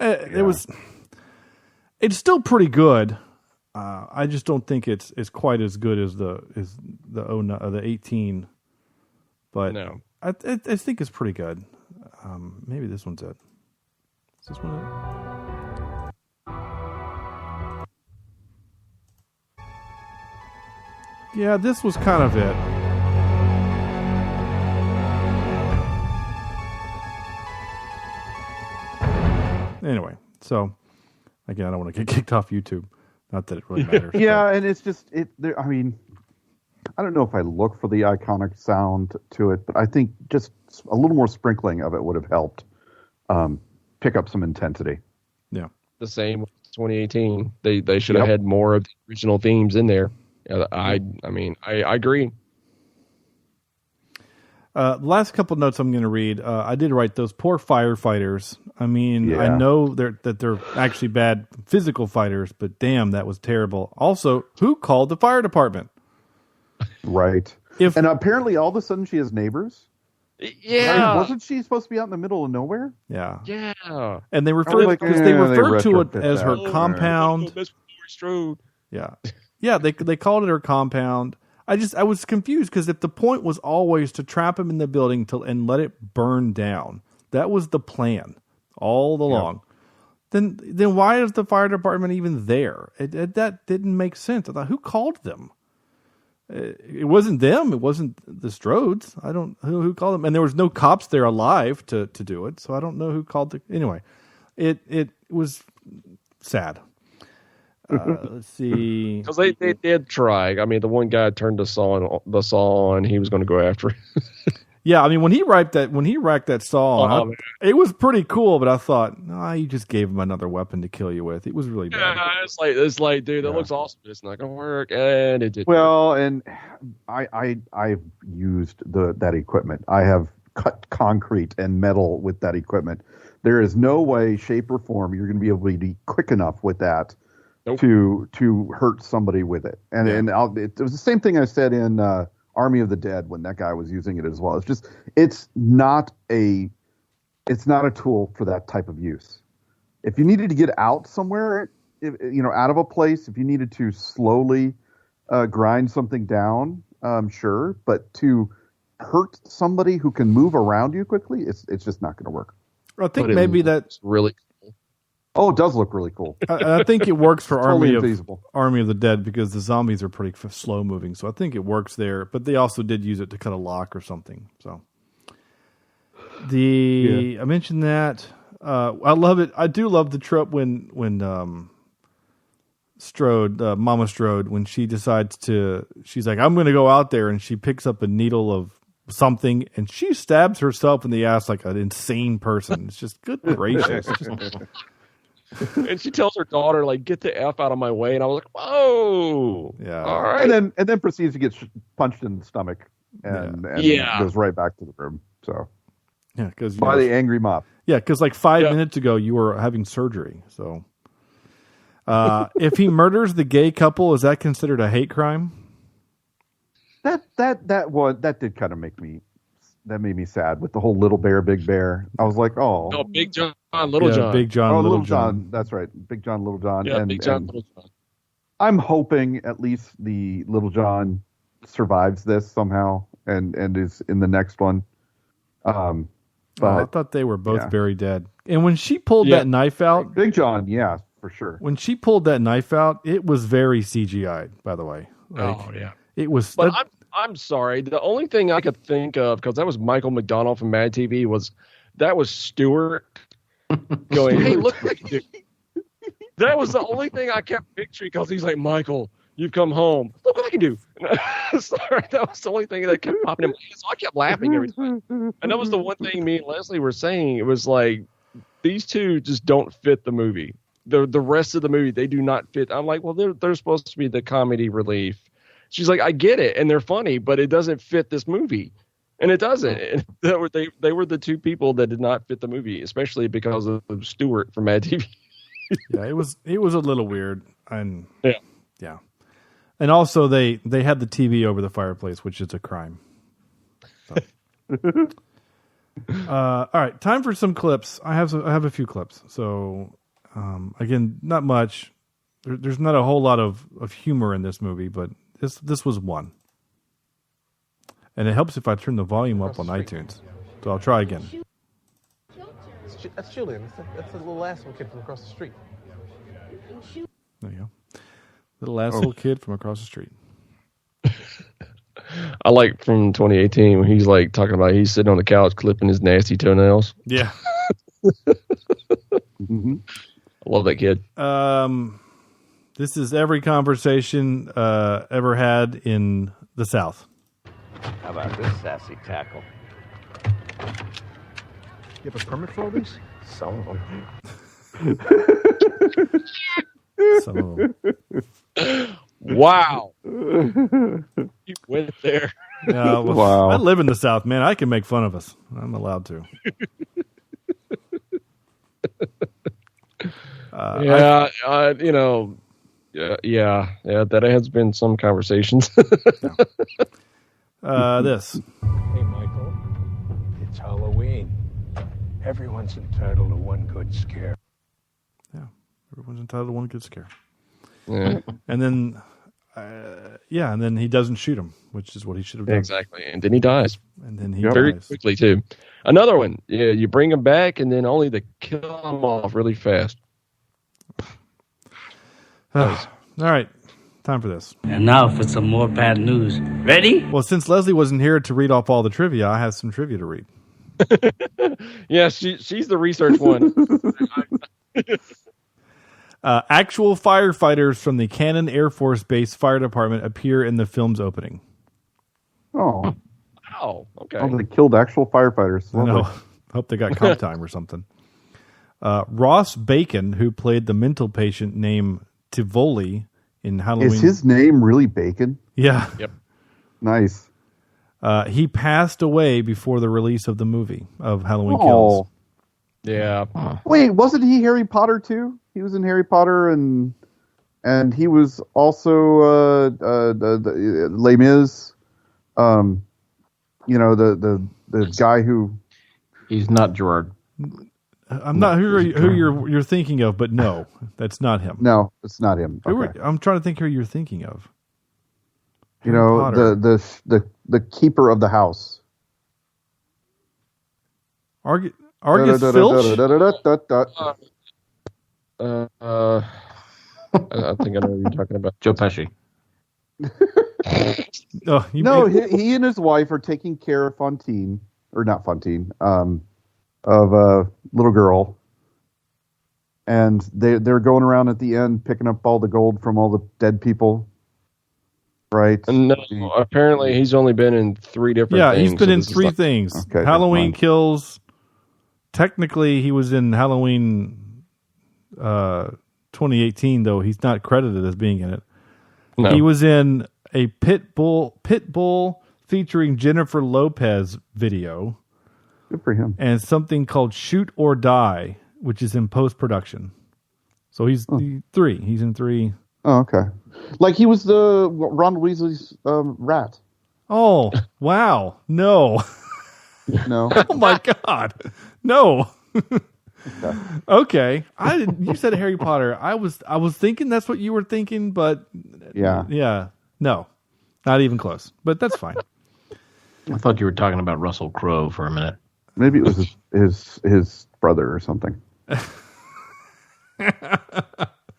Speaker 7: it's still pretty good. I just don't think it's quite as good as the 18. But
Speaker 8: no.
Speaker 7: I think it's pretty good. Maybe this one's it. Is this one it? Yeah, this was kind of it. Anyway, so again, I don't want to get kicked off YouTube. Not that it really matters.
Speaker 9: Yeah, and it's just I mean, I don't know if I look for the iconic sound to it, but I think just a little more sprinkling of it would have helped pick up some intensity.
Speaker 7: Yeah,
Speaker 8: the same with 2018. They should have had more of the original themes in there. I mean, I agree.
Speaker 7: The last couple notes I'm going to read, I did write those poor firefighters. I mean, I know that they're actually bad physical fighters, but damn, that was terrible. Also, who called the fire department?
Speaker 9: Right. And apparently all of a sudden she has neighbors.
Speaker 8: Yeah.
Speaker 9: Right? Wasn't she supposed to be out in the middle of nowhere?
Speaker 7: Yeah.
Speaker 8: Yeah.
Speaker 7: And they referred to it as her compound.
Speaker 8: Strode.
Speaker 7: Yeah. Yeah, they called it her compound. I was confused because if the point was always to trap him in the building and let it burn down, that was the plan all along. Then why is the fire department even there? That didn't make sense. I thought, who called them? It wasn't them. It wasn't the Strodes. I don't who called them, and there was no cops there alive to do it. So I don't know who called anyway. It was sad. Let's see.
Speaker 8: Because they did try. I mean, the one guy turned the saw on. He was going to go after it.
Speaker 7: Yeah, I mean, when he racked that saw on, it was pretty cool. But I thought, no, you just gave him another weapon to kill you with. It was really bad.
Speaker 8: Yeah, it's like, dude, that looks awesome, but it's not gonna work, and it did.
Speaker 9: Well, and I've used that equipment. I have cut concrete and metal with that equipment. There is no way, shape, or form you're going to be able to be quick enough with that to hurt somebody with it. And it was the same thing I said in Army of the Dead when that guy was using it as well. It's not a tool for that type of use. If you needed to get out somewhere, out of a place, if you needed to slowly grind something down, sure, but to hurt somebody who can move around you quickly, it's just not going to work.
Speaker 7: I think maybe that's
Speaker 6: really cool.
Speaker 9: Oh, it does look really cool.
Speaker 7: I think it works for
Speaker 9: totally
Speaker 7: Army of the Dead because the zombies are pretty slow moving. So I think it works there. But they also did use it to cut a lock or something. So I mentioned that. I love it. I do love the trope when Strode, Mama Strode, when she decides she's like, I'm going to go out there, and she picks up a needle of something and she stabs herself in the ass like an insane person. It's just good gracious.
Speaker 8: And she tells her daughter, like, get the F out of my way. And I was like, whoa.
Speaker 7: Yeah.
Speaker 8: All right.
Speaker 9: And then proceeds to get punched in the stomach and goes right back to the room. So
Speaker 7: yeah, because
Speaker 9: by the angry mop.
Speaker 7: Yeah, because like 5 minutes ago you were having surgery. So if he murders the gay couple, is that considered a hate crime?
Speaker 9: That did kind of make me. That made me sad with the whole little bear, big bear. I was like, oh.
Speaker 8: No, Big John, Little John.
Speaker 7: Big John,
Speaker 9: Little John. That's right. Big John, Little John.
Speaker 8: Yeah, Big John, Little John.
Speaker 9: I'm hoping at least the Little John survives this somehow and is in the next one. But
Speaker 7: I thought they were both very dead. And when she pulled that knife out.
Speaker 9: Big John, yeah, for sure.
Speaker 7: When she pulled that knife out, it was very CGI'd, by the way. It was.
Speaker 8: But I'm sorry. The only thing I could think of, because that was Michael McDonald from Mad TV, was Stewart going, hey, look what I can do. That was the only thing I kept picturing, because he's like, Michael, you've come home. Look what I can do. Sorry, that was the only thing that kept popping in my head. So I kept laughing every time. And that was the one thing me and Leslie were saying. It was like, these two just don't fit the movie. The rest of the movie, they do not fit. I'm like, well, they're supposed to be the comedy relief. She's like, I get it, and they're funny, but it doesn't fit this movie, and it doesn't. And they were the two people that did not fit the movie, especially because of Stewart from Mad TV.
Speaker 7: Yeah, it was a little weird, and yeah, and also they had the TV over the fireplace, which is a crime. So. All right, time for some clips. I have a few clips. So again, not much. There's not a whole lot of humor in this movie, but. This was one. And it helps if I turn the volume up on iTunes. So I'll try again.
Speaker 10: That's Julian. That's the little asshole kid from across the street.
Speaker 7: There you go. Little asshole kid from across the street.
Speaker 8: I like from 2018 when he's like talking about he's sitting on the couch clipping his nasty toenails.
Speaker 7: Yeah.
Speaker 8: Mm-hmm. I love that kid.
Speaker 7: This is every conversation ever had in the South.
Speaker 11: How about this sassy tackle?
Speaker 10: You have a permit for all these?
Speaker 11: Some of
Speaker 7: them.
Speaker 8: Wow. You went there.
Speaker 7: Yeah,
Speaker 9: wow.
Speaker 7: I live in the South, man. I can make fun of us. I'm allowed to.
Speaker 8: Yeah, that has been some conversations.
Speaker 7: This.
Speaker 12: Hey, Michael. It's Halloween. Everyone's entitled to one good scare.
Speaker 7: Yeah, everyone's entitled to one good scare.
Speaker 8: Yeah.
Speaker 7: And then, and then he doesn't shoot him, which is what he should have done.
Speaker 8: Exactly. And then he dies.
Speaker 7: And then he
Speaker 8: very
Speaker 7: dies.
Speaker 8: quickly, too. Another one. Yeah, you bring him back, and then only to kill him off really fast.
Speaker 7: All right, time for this.
Speaker 13: And now for some more bad news. Ready?
Speaker 7: Well, since Leslie wasn't here to read off all the trivia, I have some trivia to read.
Speaker 8: Yeah, she's the research one.
Speaker 7: Actual firefighters from the Cannon Air Force Base Fire Department appear in the film's opening.
Speaker 9: Oh.
Speaker 8: Wow. Okay.
Speaker 5: Oh, they killed actual firefighters.
Speaker 7: I know.
Speaker 5: Lovely.
Speaker 7: Hope they got comp time or something. Ross Bacon, who played the mental patient named Tivoli in Halloween.
Speaker 5: Is his name really Bacon?
Speaker 7: Yeah.
Speaker 8: Yep.
Speaker 5: Nice.
Speaker 7: He passed away before the release of the movie of Halloween
Speaker 5: Oh.
Speaker 7: Kills.
Speaker 8: Yeah.
Speaker 5: Wait, wasn't he Harry Potter too? He was in Harry Potter, and he was also the Les Mis. You know, the guy who.
Speaker 6: He's not Gerard.
Speaker 7: I'm not who you're thinking of, but no, that's not him.
Speaker 5: No, it's not him. Okay.
Speaker 7: I'm trying to think who you're thinking of.
Speaker 5: You
Speaker 7: Harry
Speaker 5: know,
Speaker 7: Potter.
Speaker 5: the keeper of the house.
Speaker 7: Argus Filch?
Speaker 8: I think I know what you're talking about.
Speaker 6: Joe Pesci.
Speaker 7: Oh,
Speaker 5: No, he and his wife are taking care of Fontaine, or not Fontaine, of a little girl, and they're going around at the end picking up all the gold from all the dead people. Right?
Speaker 8: No, apparently he's only been in 3 different things.
Speaker 7: Yeah, he's been
Speaker 8: so
Speaker 7: in
Speaker 8: this is
Speaker 7: 3
Speaker 8: like-
Speaker 7: things.
Speaker 5: Okay,
Speaker 7: Halloween
Speaker 5: fine.
Speaker 7: Kills. Technically, he was in Halloween 2018, though he's not credited as being in it.
Speaker 8: No.
Speaker 7: He was in a Pitbull featuring Jennifer Lopez video.
Speaker 5: Good for him.
Speaker 7: And something called Shoot or Die, which is in post-production. So he's 3. He's in 3.
Speaker 5: Oh, okay. Like he was the Ron Weasley's rat.
Speaker 7: Oh, wow. No.
Speaker 5: No.
Speaker 7: Oh, my God. No. Okay. You said Harry Potter. I was thinking that's what you were thinking, but
Speaker 5: yeah.
Speaker 7: No. Not even close. But that's fine.
Speaker 6: I thought you were talking about Russell Crowe for a minute.
Speaker 5: Maybe it was his brother or something.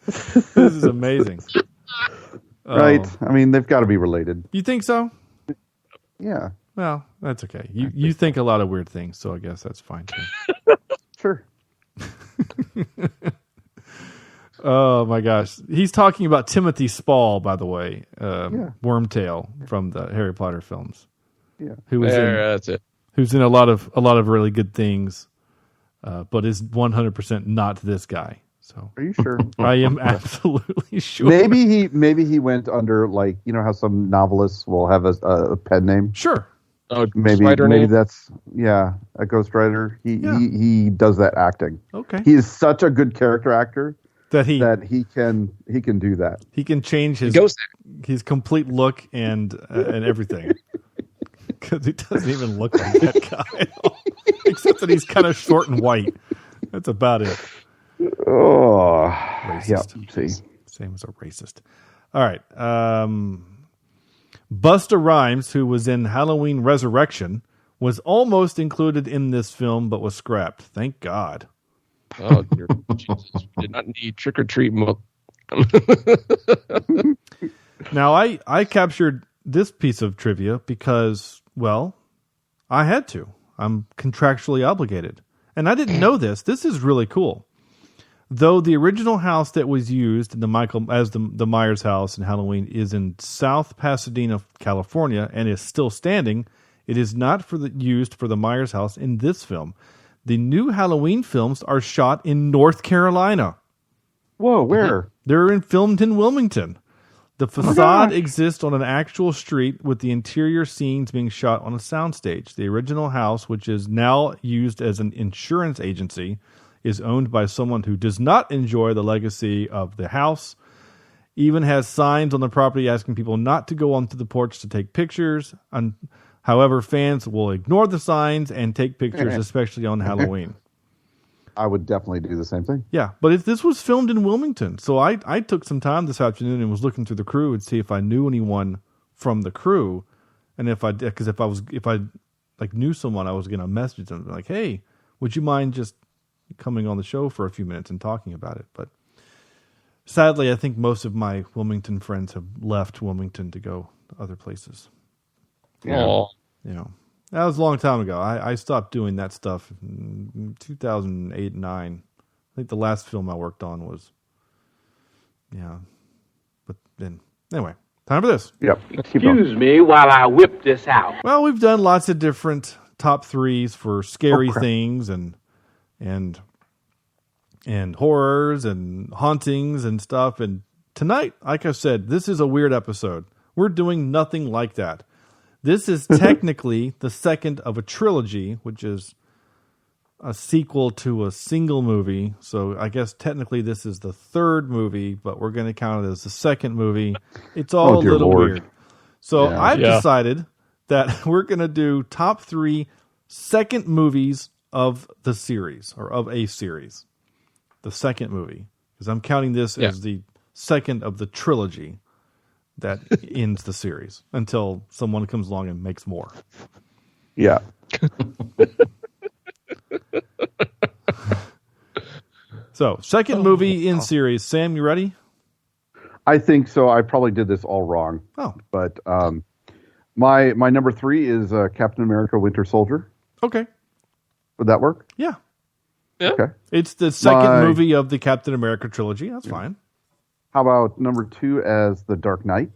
Speaker 7: This is amazing.
Speaker 5: Right? I mean, they've got to be related.
Speaker 7: You think so?
Speaker 5: Yeah.
Speaker 7: Well, that's okay. You think a lot of weird things, so I guess that's fine too.
Speaker 5: Sure.
Speaker 7: Oh my gosh, he's talking about Timothy Spall, by the way, Wormtail from the Harry Potter films.
Speaker 5: Yeah,
Speaker 8: that's it.
Speaker 7: Who's in a lot of really good things, but is 100% not this guy. So,
Speaker 5: are you sure?
Speaker 7: I am absolutely sure.
Speaker 5: Maybe he went under, like, you know how some novelists will have a pen name.
Speaker 7: Sure.
Speaker 8: Oh,
Speaker 5: maybe
Speaker 8: name?
Speaker 5: that's a ghostwriter. He does that acting.
Speaker 7: Okay.
Speaker 5: He is such a good character actor
Speaker 7: that he
Speaker 5: can do that.
Speaker 7: He can change his complete look and everything. Because he doesn't even look like that guy at all. Except that he's kind of short and white. That's about it.
Speaker 5: Oh,
Speaker 7: racist.
Speaker 5: Yeah. See,
Speaker 7: same as a racist. All right. Busta Rhymes, who was in Halloween Resurrection, was almost included in this film, but was scrapped. Thank God.
Speaker 8: Oh, Jesus. Did not need trick or treat.
Speaker 7: Now, I captured this piece of trivia because, well, I had to. I'm contractually obligated. And I didn't know this. This is really cool. Though the original house that was used in the Myers house in Halloween is in South Pasadena, California, and is still standing, it is not used for the Myers house in this film. The new Halloween films are shot in North Carolina.
Speaker 5: Whoa, where?
Speaker 7: They're filmed in Wilmington. The facade exists on an actual street with the interior scenes being shot on a soundstage. The original house, which is now used as an insurance agency, is owned by someone who does not enjoy the legacy of the house, even has signs on the property asking people not to go onto the porch to take pictures. However, fans will ignore the signs and take pictures, especially on Halloween.
Speaker 5: I would definitely do the same thing.
Speaker 7: Yeah, but this was filmed in Wilmington, so I took some time this afternoon and was looking through the crew and see if I knew anyone from the crew, and if I knew someone, I was going to message them like, "Hey, would you mind just coming on the show for a few minutes and talking about it?" But sadly, I think most of my Wilmington friends have left Wilmington to go other places.
Speaker 8: Yeah.
Speaker 7: You know, that was a long time ago. I stopped doing that stuff in 2008 and 9. I think the last film I worked on was, but then, anyway, Time for this.
Speaker 9: Yep.
Speaker 13: Excuse me while I whip this out.
Speaker 7: Well, we've done lots of different top threes for scary things and horrors and hauntings and stuff. And tonight, like I said, this is a weird episode. We're doing nothing like that. This is technically the second of a trilogy, which is a sequel to a single movie. So I guess technically this is the third movie, but we're going to count it as the second movie. It's all a little weird. So I've decided that we're going to do top 3 second movies of the series, or of a series. The second movie. Because I'm counting this as the second of the trilogy that ends the series until someone comes along and makes more.
Speaker 9: Yeah.
Speaker 7: So, second movie in series. Sam, you ready?
Speaker 9: I think so. I probably did this all wrong.
Speaker 7: Oh.
Speaker 9: But my number 3 is Captain America Winter Soldier.
Speaker 7: Okay.
Speaker 9: Would that work?
Speaker 7: Yeah.
Speaker 9: Okay.
Speaker 7: It's the second movie of the Captain America trilogy. That's fine.
Speaker 9: How about number 2 as The Dark Knight?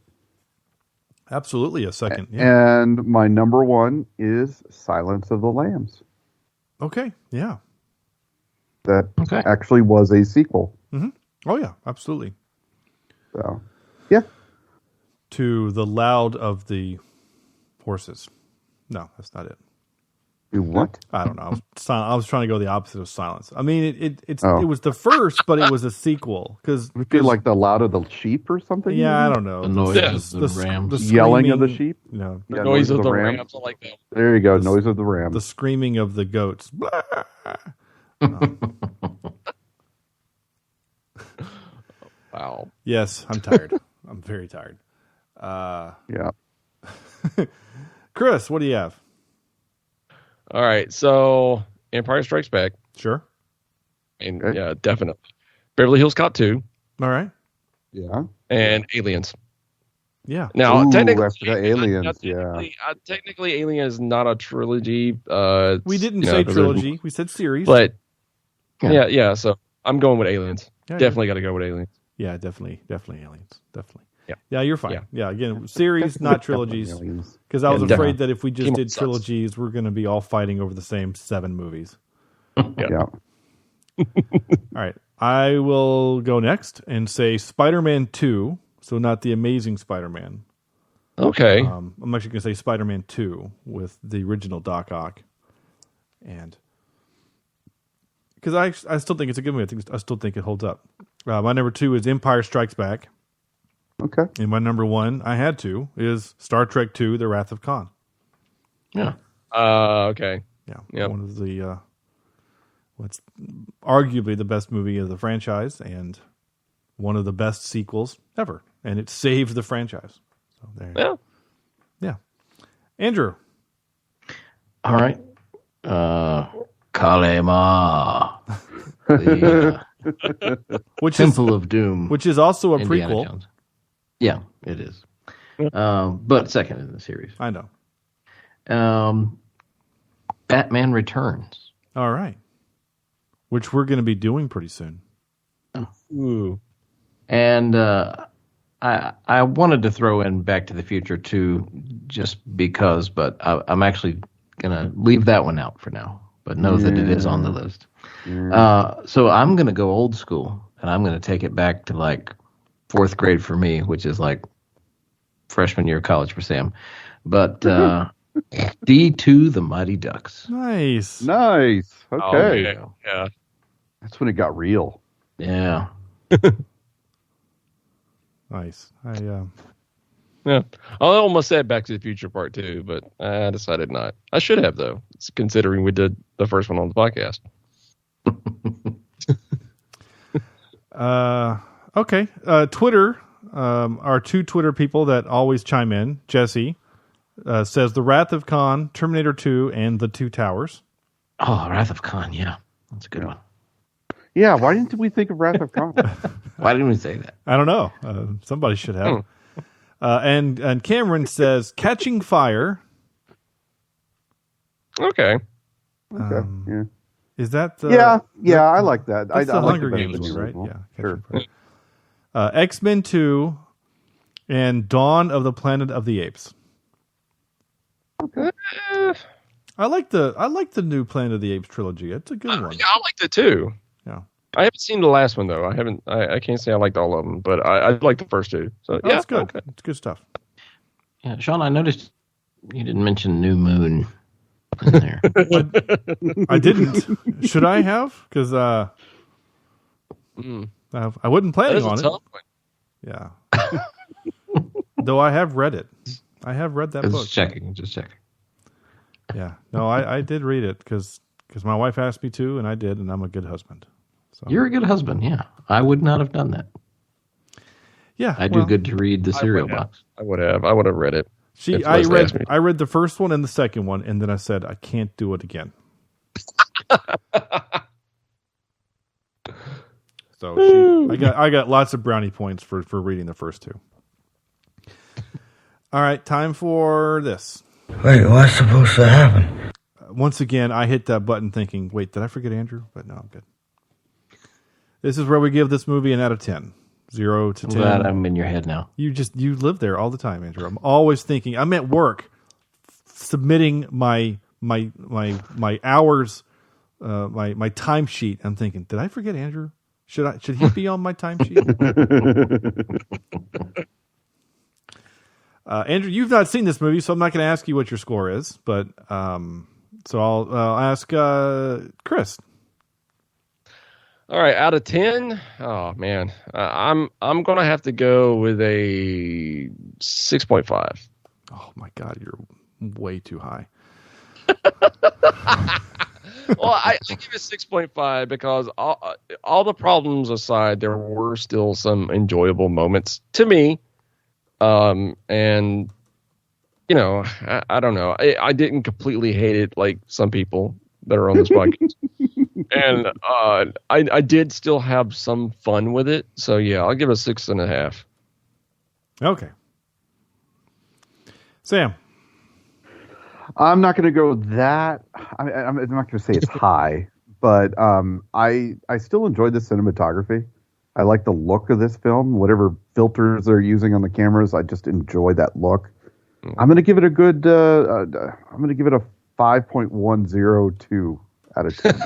Speaker 7: Absolutely a second. Yeah.
Speaker 9: And my number 1 is Silence of the Lambs.
Speaker 7: Okay. Yeah.
Speaker 9: That actually was a sequel.
Speaker 7: Mm-hmm. Oh, yeah. Absolutely.
Speaker 9: So, yeah.
Speaker 7: To The Loud of the Horses. No, that's not it.
Speaker 9: What?
Speaker 7: I don't know. I was trying to go the opposite of Silence. I mean, it was the first, but it was a sequel. Because
Speaker 9: like The Loud of the Sheep or something?
Speaker 7: Yeah, I don't know.
Speaker 6: The noise of the rams.
Speaker 9: The yelling of the sheep?
Speaker 7: No.
Speaker 8: The noise of the rams. I like that.
Speaker 9: There you go. Noise of the rams.
Speaker 7: The screaming of the goats.
Speaker 8: Wow.
Speaker 7: Yes, I'm tired. I'm very tired.
Speaker 9: Yeah.
Speaker 7: Chris, what do you have?
Speaker 8: All right, so Empire Strikes Back.
Speaker 7: Sure.
Speaker 8: And yeah, definitely. Beverly Hills Cop 2.
Speaker 7: All right.
Speaker 9: Yeah.
Speaker 8: And Aliens.
Speaker 7: Yeah.
Speaker 8: Now, technically,
Speaker 9: Aliens.
Speaker 8: Technically, Alien is not a trilogy.
Speaker 7: We didn't say trilogy. We said series.
Speaker 8: But yeah. So I'm going with Aliens.
Speaker 7: Yeah,
Speaker 8: definitely got to go with Aliens.
Speaker 7: Yeah, definitely Aliens. Definitely.
Speaker 8: Yeah.
Speaker 7: Yeah, you're fine. Yeah, again, series, not trilogies. Because I was afraid that if we just did trilogies, we're going to be all fighting over the same 7 movies.
Speaker 9: Yeah.
Speaker 7: All right. I will go next and say Spider-Man 2. So not the Amazing Spider-Man.
Speaker 8: Okay.
Speaker 7: I'm actually going to say Spider-Man 2 with the original Doc Ock. And because I still think it's a good movie. I still think it holds up. My number 2 is Empire Strikes Back.
Speaker 9: Okay.
Speaker 7: And my number 1, I had to, is Star Trek II: The Wrath of Khan.
Speaker 8: Yeah. Okay.
Speaker 7: Yeah.
Speaker 8: Yep.
Speaker 7: One of the what's arguably the best movie of the franchise and one of the best sequels ever. And it saved the franchise. So there you go. Yeah. Andrew.
Speaker 6: All right. Kalema.
Speaker 7: Which
Speaker 6: Temple of Doom.
Speaker 7: Which is also a
Speaker 6: Indiana
Speaker 7: prequel.
Speaker 6: Jones. Yeah, it is. But second in the series.
Speaker 7: I know.
Speaker 6: Batman Returns.
Speaker 7: All right. Which we're going to be doing pretty soon.
Speaker 8: Ooh.
Speaker 6: And I wanted to throw in Back to the Future too, just because, but I'm actually going to leave that one out for now, but know that it is on the list. So I'm going to go old school, and I'm going to take it back to like 4th grade for me, which is like freshman year of college for Sam. But D2, The Mighty Ducks.
Speaker 7: Nice.
Speaker 9: Okay.
Speaker 8: Yeah.
Speaker 9: That's when it got real.
Speaker 6: Yeah.
Speaker 7: Nice.
Speaker 8: Yeah. I almost said Back to the Future Part 2, but I decided not. I should have, though, considering we did the first one on the podcast.
Speaker 7: Okay. Twitter, our 2 Twitter people that always chime in, Jesse, says The Wrath of Khan, Terminator 2, and The Two Towers.
Speaker 6: Oh, Wrath of Khan, yeah. That's a good one.
Speaker 9: Yeah, why didn't we think of Wrath of Khan?
Speaker 6: Why didn't we say that?
Speaker 7: I don't know. Somebody should have. And Cameron says Catching Fire.
Speaker 8: Okay.
Speaker 9: Yeah.
Speaker 7: Is that the...
Speaker 9: Yeah, I like that.
Speaker 7: That's
Speaker 9: I
Speaker 7: the
Speaker 9: like
Speaker 7: Hunger
Speaker 9: the
Speaker 7: Games, right? Yeah.
Speaker 9: Sure.
Speaker 7: X-Men 2, and Dawn of the Planet of the Apes.
Speaker 8: Okay.
Speaker 7: I like the new Planet of the Apes trilogy. It's a good one.
Speaker 8: Yeah, I liked it too.
Speaker 7: Yeah.
Speaker 8: I haven't seen the last one though. I can't say I liked all of them, but I liked the first two. So yeah,
Speaker 7: it's good.
Speaker 8: Okay.
Speaker 7: It's good stuff.
Speaker 6: Yeah, Shawn, I noticed you didn't mention New Moon in there.
Speaker 7: I didn't. Should I have? Because I wasn't planning on it.
Speaker 8: Tough one.
Speaker 7: Yeah. Though I have read it. I have read that book.
Speaker 6: Just checking.
Speaker 7: Yeah. No, I did read it because my wife asked me to, and I did, and I'm a good husband. So.
Speaker 6: You're a good husband, yeah. I would not have done that.
Speaker 7: Yeah.
Speaker 6: I do good to read the cereal box.
Speaker 8: I would have read it.
Speaker 7: See, I read the first one and the second one, and then I said, I can't do it again. So I got lots of brownie points for reading the first two. All right, time for this.
Speaker 14: Wait, what's supposed to happen?
Speaker 7: Once again, I hit that button thinking, wait, did I forget Andrew? But no, I'm good. This is where we give this movie an out of 10. 0 to 10.
Speaker 6: I'm glad I'm in your head now.
Speaker 7: You live there all the time, Andrew. I'm always thinking. I'm at work submitting my hours, my timesheet. I'm thinking, did I forget Andrew? Should he be on my timesheet? Andrew, you've not seen this movie, so I'm not going to ask you what your score is. But so I'll ask Chris.
Speaker 8: All right, out of 10, oh man, I'm gonna have to go with a 6.5.
Speaker 7: Oh my God, you're way too high.
Speaker 8: Well, I give it 6.5 because all the problems aside, there were still some enjoyable moments to me, and you know, I don't know, I didn't completely hate it like some people that are on this podcast. And I did still have some fun with it. So, yeah, I'll give it 6.5. Okay.
Speaker 7: Sam?
Speaker 9: I'm not going to go that. I'm not going to say it's high, but I still enjoyed the cinematography. I like the look of this film. Whatever filters they're using on the cameras, I just enjoy that look. I'm going to give it a good. I'm going to give it a 5.102 out of 10.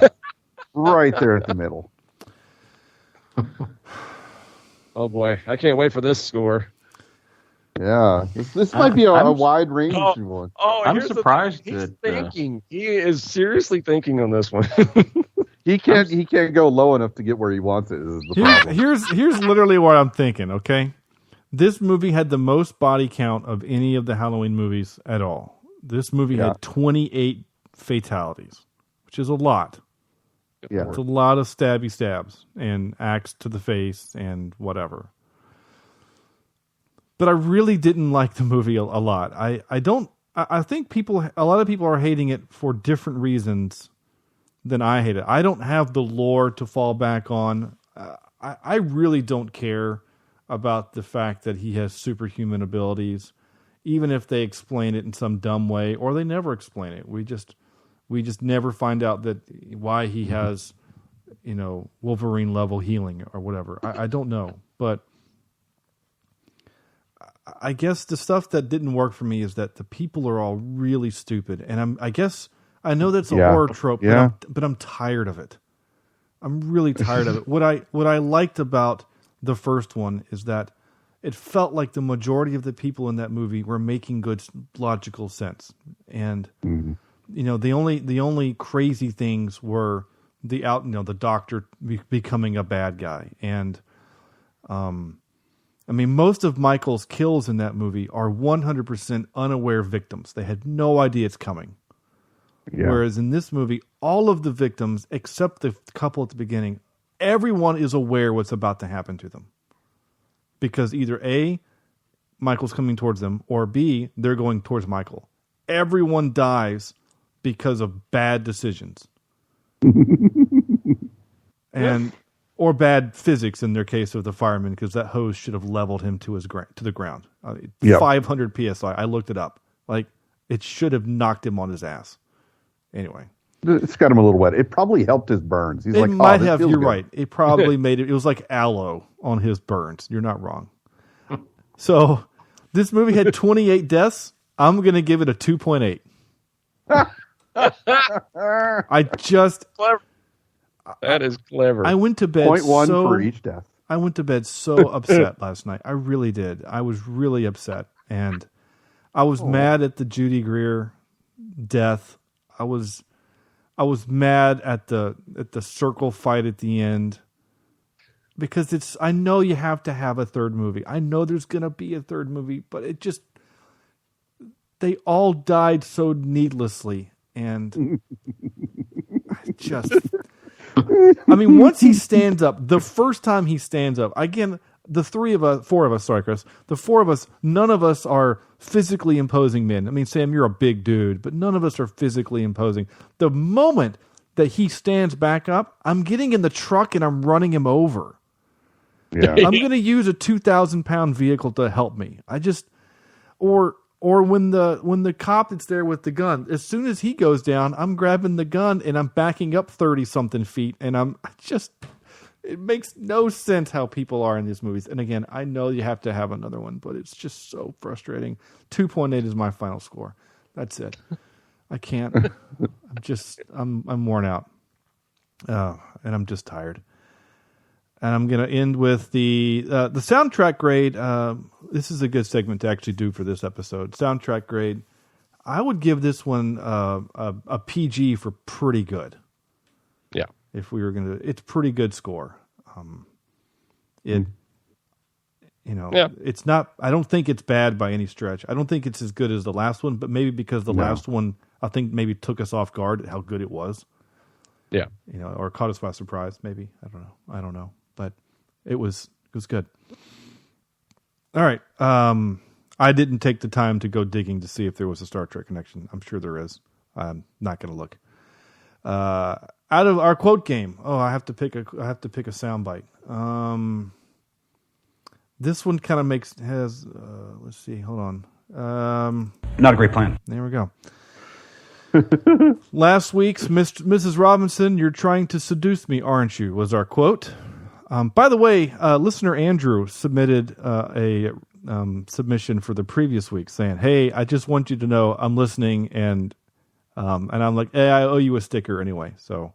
Speaker 9: Right there at the middle.
Speaker 8: Oh boy, I can't wait for this score.
Speaker 9: Yeah, this might be a wide range one.
Speaker 8: Oh,
Speaker 6: I'm surprised
Speaker 8: he's
Speaker 6: that
Speaker 8: thinking. He is seriously thinking on this one.
Speaker 9: He can't go low enough to get where he wants it. Is the problem.
Speaker 7: Here's literally what I'm thinking. Okay, this movie had the most body count of any of the Halloween movies at all. This movie had 28 fatalities, which is a lot.
Speaker 9: Yeah,
Speaker 7: it's a lot of stabby stabs and axe to the face and whatever. But I really didn't like the movie a lot. I think a lot of people are hating it for different reasons than I hate it. I don't have the lore to fall back on. I really don't care about the fact that he has superhuman abilities, even if they explain it in some dumb way or they never explain it. We just never find out that why he has, Wolverine level healing or whatever. I don't know, but I guess the stuff that didn't work for me is that the people are all really stupid, and I know that's a horror trope, but I'm tired of it. I'm really tired of it. What I liked about the first one is that it felt like the majority of the people in that movie were making good logical sense, and. Mm-hmm. The only crazy things were the doctor becoming a bad guy. And, most of Michael's kills in that movie are 100% unaware victims. They had no idea it's coming. Yeah. Whereas in this movie, all of the victims, except the couple at the beginning, everyone is aware what's about to happen to them. Because either A, Michael's coming towards them, or B, they're going towards Michael. Everyone dies because of bad decisions or bad physics in their case of the fireman, because that hose should have leveled him to the ground. 500 PSI. I looked it up. Like, it should have knocked him on his ass. Anyway.
Speaker 9: It's got him a little wet. It probably helped his burns. He's
Speaker 7: it might have. You're good. Right. It probably made it. It was like aloe on his burns. You're not wrong. So This movie had 28 deaths. I'm going to give it a 2.8.
Speaker 8: That is clever.
Speaker 7: I went to bed
Speaker 9: 0.1 for each death.
Speaker 7: I went to bed so upset last night. I really did. I was really upset. And I was mad at the Judy Greer death. I was mad at the circle fight at the end. Because I know you have to have a third movie. I know there's going to be a third movie, but they all died so needlessly. And once he stands up, the first time he stands up, again, four of us, sorry, Chris, the four of us, none of us are physically imposing men. I mean, Sam, you're a big dude, but none of us are physically imposing. The moment that he stands back up, I'm getting in the truck and I'm running him over. Yeah. I'm going to use a 2,000-pound vehicle to help me. Or when the cop that's there with the gun, as soon as he goes down, I'm grabbing the gun and I'm backing up 30-something feet, and it makes no sense how people are in these movies. And again, I know you have to have another one, but it's just so frustrating. 2.8 is my final score. That's it. I can't. I'm worn out, and I'm just tired. And I'm going to end with the soundtrack grade. This is a good segment to actually do for this episode. Soundtrack grade. I would give this one a PG for pretty good.
Speaker 8: Yeah.
Speaker 7: If we were going to, it's pretty good score. It's not, I don't think it's bad by any stretch. I don't think it's as good as the last one, but maybe because the last one, I think maybe took us off guard at how good it was.
Speaker 8: Yeah.
Speaker 7: Or caught us by surprise, maybe. I don't know. But it was good. All right. I didn't take the time to go digging to see if there was a Star Trek connection. I'm sure there is. I'm not going to look. Out of our quote game. Oh, I have to pick a soundbite. This one kind of has. Let's see. Hold on.
Speaker 15: Not a great plan.
Speaker 7: There we go. Last week's Mrs. Robinson, you're trying to seduce me, aren't you? Was our quote. By the way, listener Andrew submitted a submission for the previous week saying, "Hey, I just want you to know I'm listening," and I'm like, "Hey, I owe you a sticker anyway." So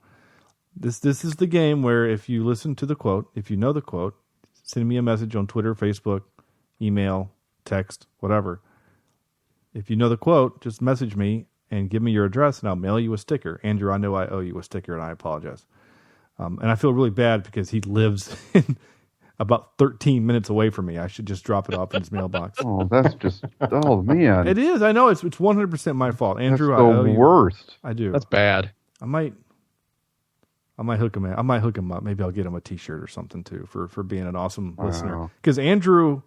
Speaker 7: this is the game where if you listen to the quote, if you know the quote, send me a message on Twitter, Facebook, email, text, whatever. If you know the quote, just message me and give me your address, and I'll mail you a sticker. Andrew, I know I owe you a sticker, and I apologize. And I feel really bad because he lives about 13 minutes away from me. I should just drop it off in his mailbox.
Speaker 9: Oh, that's just, oh man.
Speaker 7: It is. I know it's 100% my fault. Andrew,
Speaker 9: that's
Speaker 7: I owe
Speaker 9: the
Speaker 7: you.
Speaker 9: worst.
Speaker 7: I do.
Speaker 8: That's bad.
Speaker 7: I might hook him. I might hook him up. Maybe I'll get him a T-shirt or something too for being an awesome listener. Because Andrew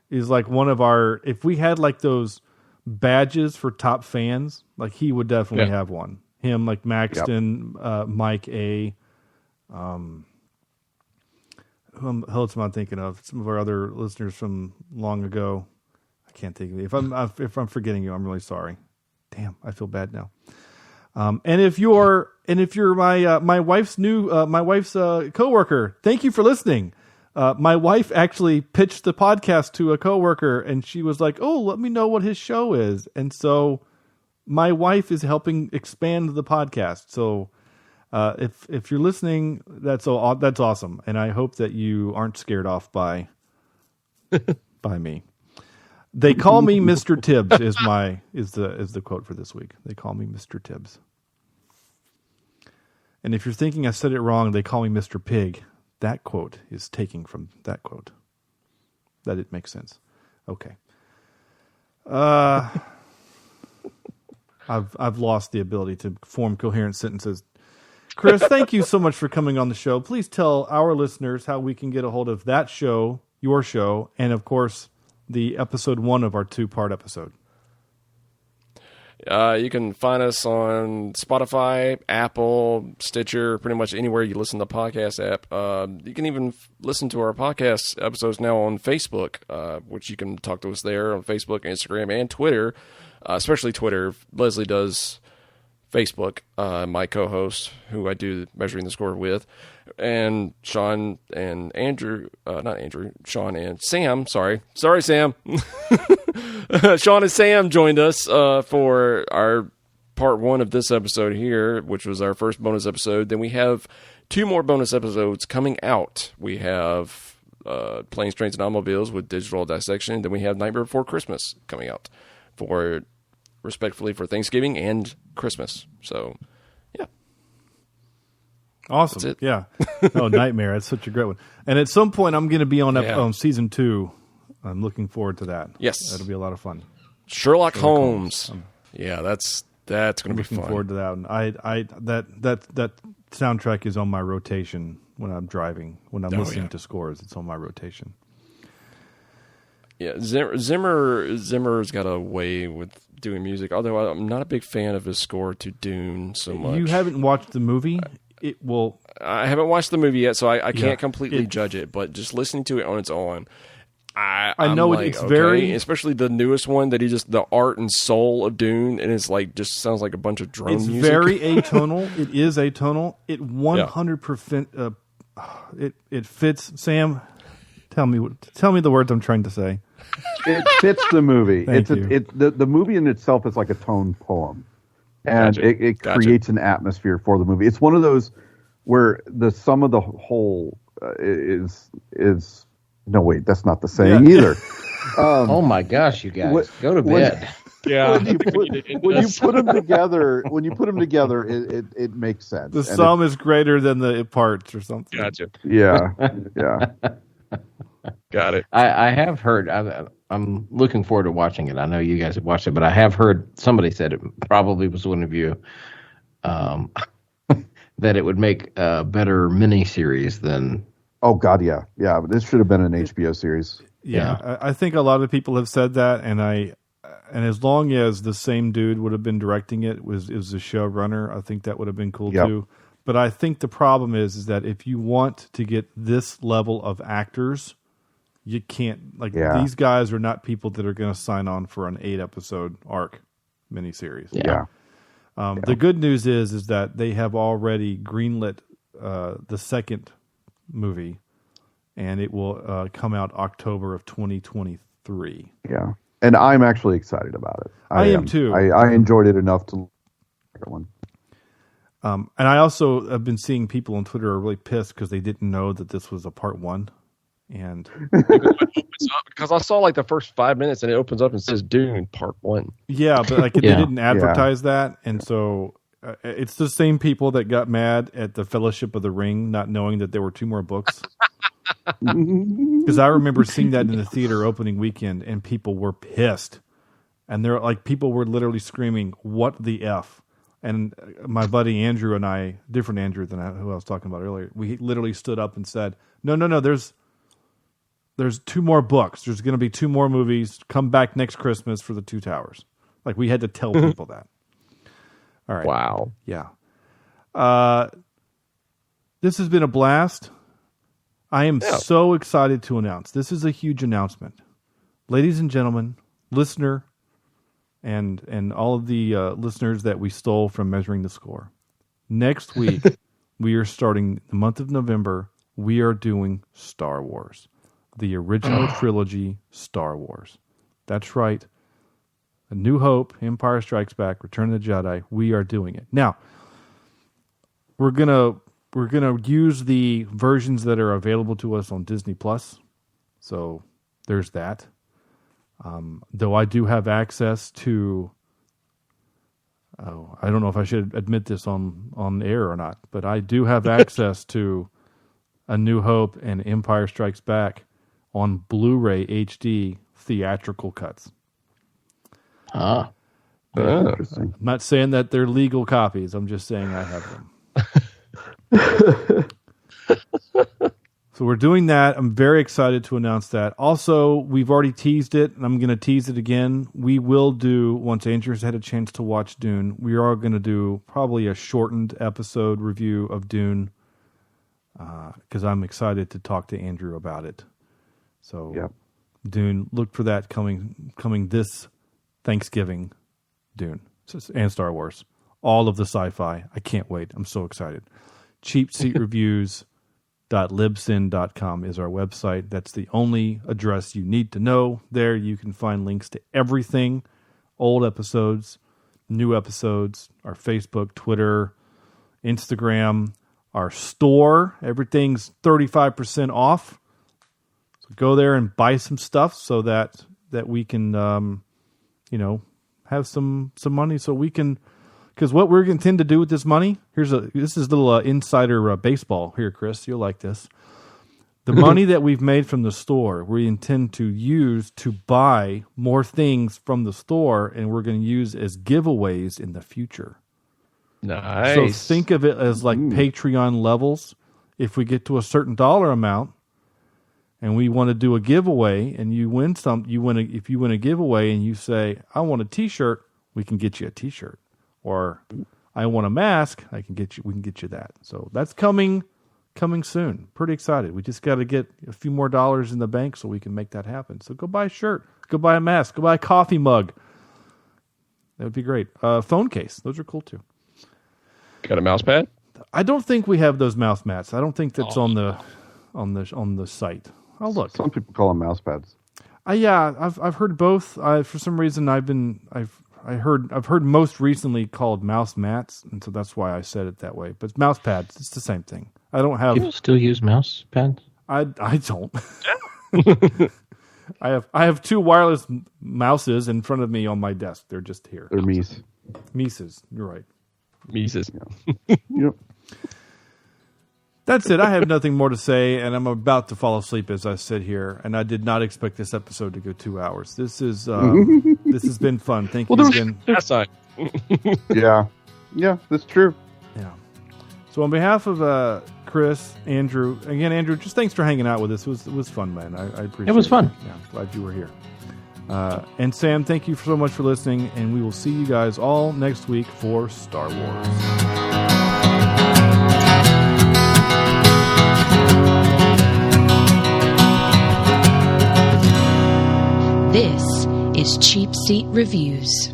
Speaker 7: is like one of our. If we had like those badges for top fans, like he would definitely have one. Him, like Maxton, Mike A. Who else am I thinking of? Some of our other listeners from long ago. I can't think of it. If I'm forgetting you, I'm really sorry. Damn, I feel bad now. And if you're my wife's coworker, thank you for listening. My wife actually pitched the podcast to a coworker, and she was like, "Oh, let me know what his show is." And so, my wife is helping expand the podcast. So, if you're listening, that's awesome, and I hope that you aren't scared off by me. They call me Mr. Tibbs is the quote for this week. They call me Mr. Tibbs. And if you're thinking I said it wrong, they call me Mr. Pig. That quote is taking from that quote. That it makes sense. Okay. I've lost the ability to form coherent sentences. Chris, thank you so much for coming on the show. Please tell our listeners how we can get a hold of that show, your show, and of course, the episode 1 of our 2-part episode.
Speaker 8: You can find us on Spotify, Apple, Stitcher, pretty much anywhere you listen to the podcast app. You can even listen to our podcast episodes now on Facebook, which you can talk to us there on Facebook, Instagram, and Twitter, especially Twitter. Leslie does Facebook, my co-host, who I do Measuring the Score with, and Shawn and Shawn and Sam. Sorry, Sam. Shawn and Sam joined us for our part 1 of this episode here, which was our first bonus episode. Then we have 2 more bonus episodes coming out. We have Planes, Trains, and Automobiles with digital dissection. Then we have Nightmare Before Christmas coming out respectfully for Thanksgiving and Christmas. So, yeah.
Speaker 7: Awesome.
Speaker 8: That's it.
Speaker 7: Yeah. Oh, Nightmare. That's such a great one. And at some point, I'm going to be on season 2. I'm looking forward to that.
Speaker 8: Yes.
Speaker 7: That'll be a lot of fun.
Speaker 8: Sherlock Holmes. Yeah, that's going to be fun.
Speaker 7: Looking forward to that one. That soundtrack is on my rotation when I'm driving. When I'm listening to scores, it's on my rotation.
Speaker 8: Yeah, Zimmer's got a way with doing music, although I'm not a big fan of his score to Dune so much.
Speaker 7: You haven't watched the movie?
Speaker 8: I haven't watched the movie yet, so I can't completely judge it, but just listening to it on its own, I know it's very, especially the newest one that the art and soul of Dune, and it's like just sounds like a bunch of drone music.
Speaker 7: It's very atonal. It is atonal. It 100%. It fits. Sam, tell me the words I'm trying to say.
Speaker 9: It fits the movie.
Speaker 7: The
Speaker 9: movie in itself is like a tone poem, and it creates an atmosphere for the movie. It's one of those where the sum of the whole is. No, wait, that's not the saying either.
Speaker 6: Oh my gosh, you guys, go to bed.
Speaker 9: When you put them together, it makes sense.
Speaker 7: The sum is greater than the parts, or something.
Speaker 8: Gotcha.
Speaker 9: Yeah.
Speaker 8: Got it.
Speaker 6: I have heard. I'm looking forward to watching it. I know you guys have watched it, but I have heard somebody said it probably was one of you that it would make a better miniseries than.
Speaker 9: Oh God, yeah. But this should have been an HBO series.
Speaker 7: Yeah, I think a lot of people have said that, and as long as the same dude would have been directing it, was the showrunner, I think that would have been cool too. But I think the problem is that if you want to get this level of actors, you can't. These guys are not people that are going to sign on for an 8-episode arc miniseries.
Speaker 9: Yeah.
Speaker 7: The good news is that they have already greenlit the second movie, and it will come out October of 2023.
Speaker 9: Yeah, and I'm actually excited about it.
Speaker 7: I am too.
Speaker 9: I enjoyed it enough to one.
Speaker 7: And I also have been seeing people on Twitter are really pissed because they didn't know that this was a part 1. And
Speaker 8: because I saw the first 5 minutes and it opens up and says Dune Part 1.
Speaker 7: Yeah, but they didn't advertise that, and so it's the same people that got mad at the Fellowship of the Ring, not knowing that there were 2 more books. Because I remember seeing that in the theater opening weekend, and people were pissed, and people were literally screaming, "What the f!" And my buddy Andrew and I, different Andrew than who I was talking about earlier, we literally stood up and said, "No, there's 2 more books. There's going to be 2 more movies. Come back next Christmas for the 2 Towers." We had to tell people that. All right.
Speaker 8: Wow.
Speaker 7: Yeah. This has been a blast. I am so excited to announce. This is a huge announcement. Ladies and gentlemen, listener, and all of the listeners that we stole from Measuring the Score. Next week, we are starting the month of November. We are doing Star Wars. The original trilogy, Star Wars. That's right. A New Hope, Empire Strikes Back, Return of the Jedi. We are doing it. Now, we're gonna use the versions that are available to us on Disney Plus. So there's that. Though I do have access to. I don't know if I should admit this on air or not, but I do have access to A New Hope and Empire Strikes Back on Blu-ray HD theatrical cuts.
Speaker 9: Interesting.
Speaker 7: I'm not saying that they're legal copies. I'm just saying I have them. So we're doing that. I'm very excited to announce that. Also, we've already teased it, and I'm going to tease it again. We will do, once Andrew's had a chance to watch Dune, we are going to do probably a shortened episode review of Dune because I'm excited to talk to Andrew about it. So Dune, look for that coming this Thanksgiving. Dune and Star Wars all of the sci-fi. I can't wait. I'm so excited. Cheapseatreviews.libsyn.com is our website. That's the only address you need to know. There you can find links to everything, old episodes, new episodes, our Facebook, Twitter, Instagram, our store. Everything's 35% off. So go there and buy some stuff so that we can, have some money so we can. Because what we're going to intend to do with this money, this is a little insider baseball here, Chris. You'll like this. The money that we've made from the store, we intend to use to buy more things from the store, and we're going to use as giveaways in the future.
Speaker 6: Nice.
Speaker 7: So think of it as like Patreon levels. If we get to a certain dollar amount, and we want to do a giveaway, and you win some, if you win a giveaway, and you say, "I want a T-shirt," we can get you a T-shirt. Or I want a mask, we can get you that. So that's coming soon. Pretty excited. We just got to get a few more dollars in the bank so we can make that happen. So go buy a shirt, go buy a mask, go buy a coffee mug. That would be great. Phone case. Those are cool too.
Speaker 8: Got a mouse pad?
Speaker 7: I don't think we have those mouse mats. I don't think that's on the site. I'll look.
Speaker 9: Some people call them mouse pads.
Speaker 7: I've heard both. For some reason I've heard most recently called mouse mats, and so that's why I said it that way. But mouse pads, it's the same thing. I don't have.
Speaker 6: People still use mouse pads?
Speaker 7: I don't. I have two wireless mouses in front of me on my desk. They're just here.
Speaker 9: They're Mies.
Speaker 7: Mises. You're right.
Speaker 8: Mises.
Speaker 9: Yeah. Yep.
Speaker 7: That's it. I have nothing more to say, and I'm about to fall asleep as I sit here. And I did not expect this episode to go 2 hours. This has been fun. Thank you again.
Speaker 9: Yeah, that's true.
Speaker 7: Yeah. So on behalf of Chris, Andrew, just thanks for hanging out with us. It was fun, man. I appreciate it.
Speaker 6: It was fun.
Speaker 7: Yeah, glad you were here. And Sam, thank you so much for listening, and we will see you guys all next week for Star Wars.
Speaker 4: This is Cheap Seat Reviews.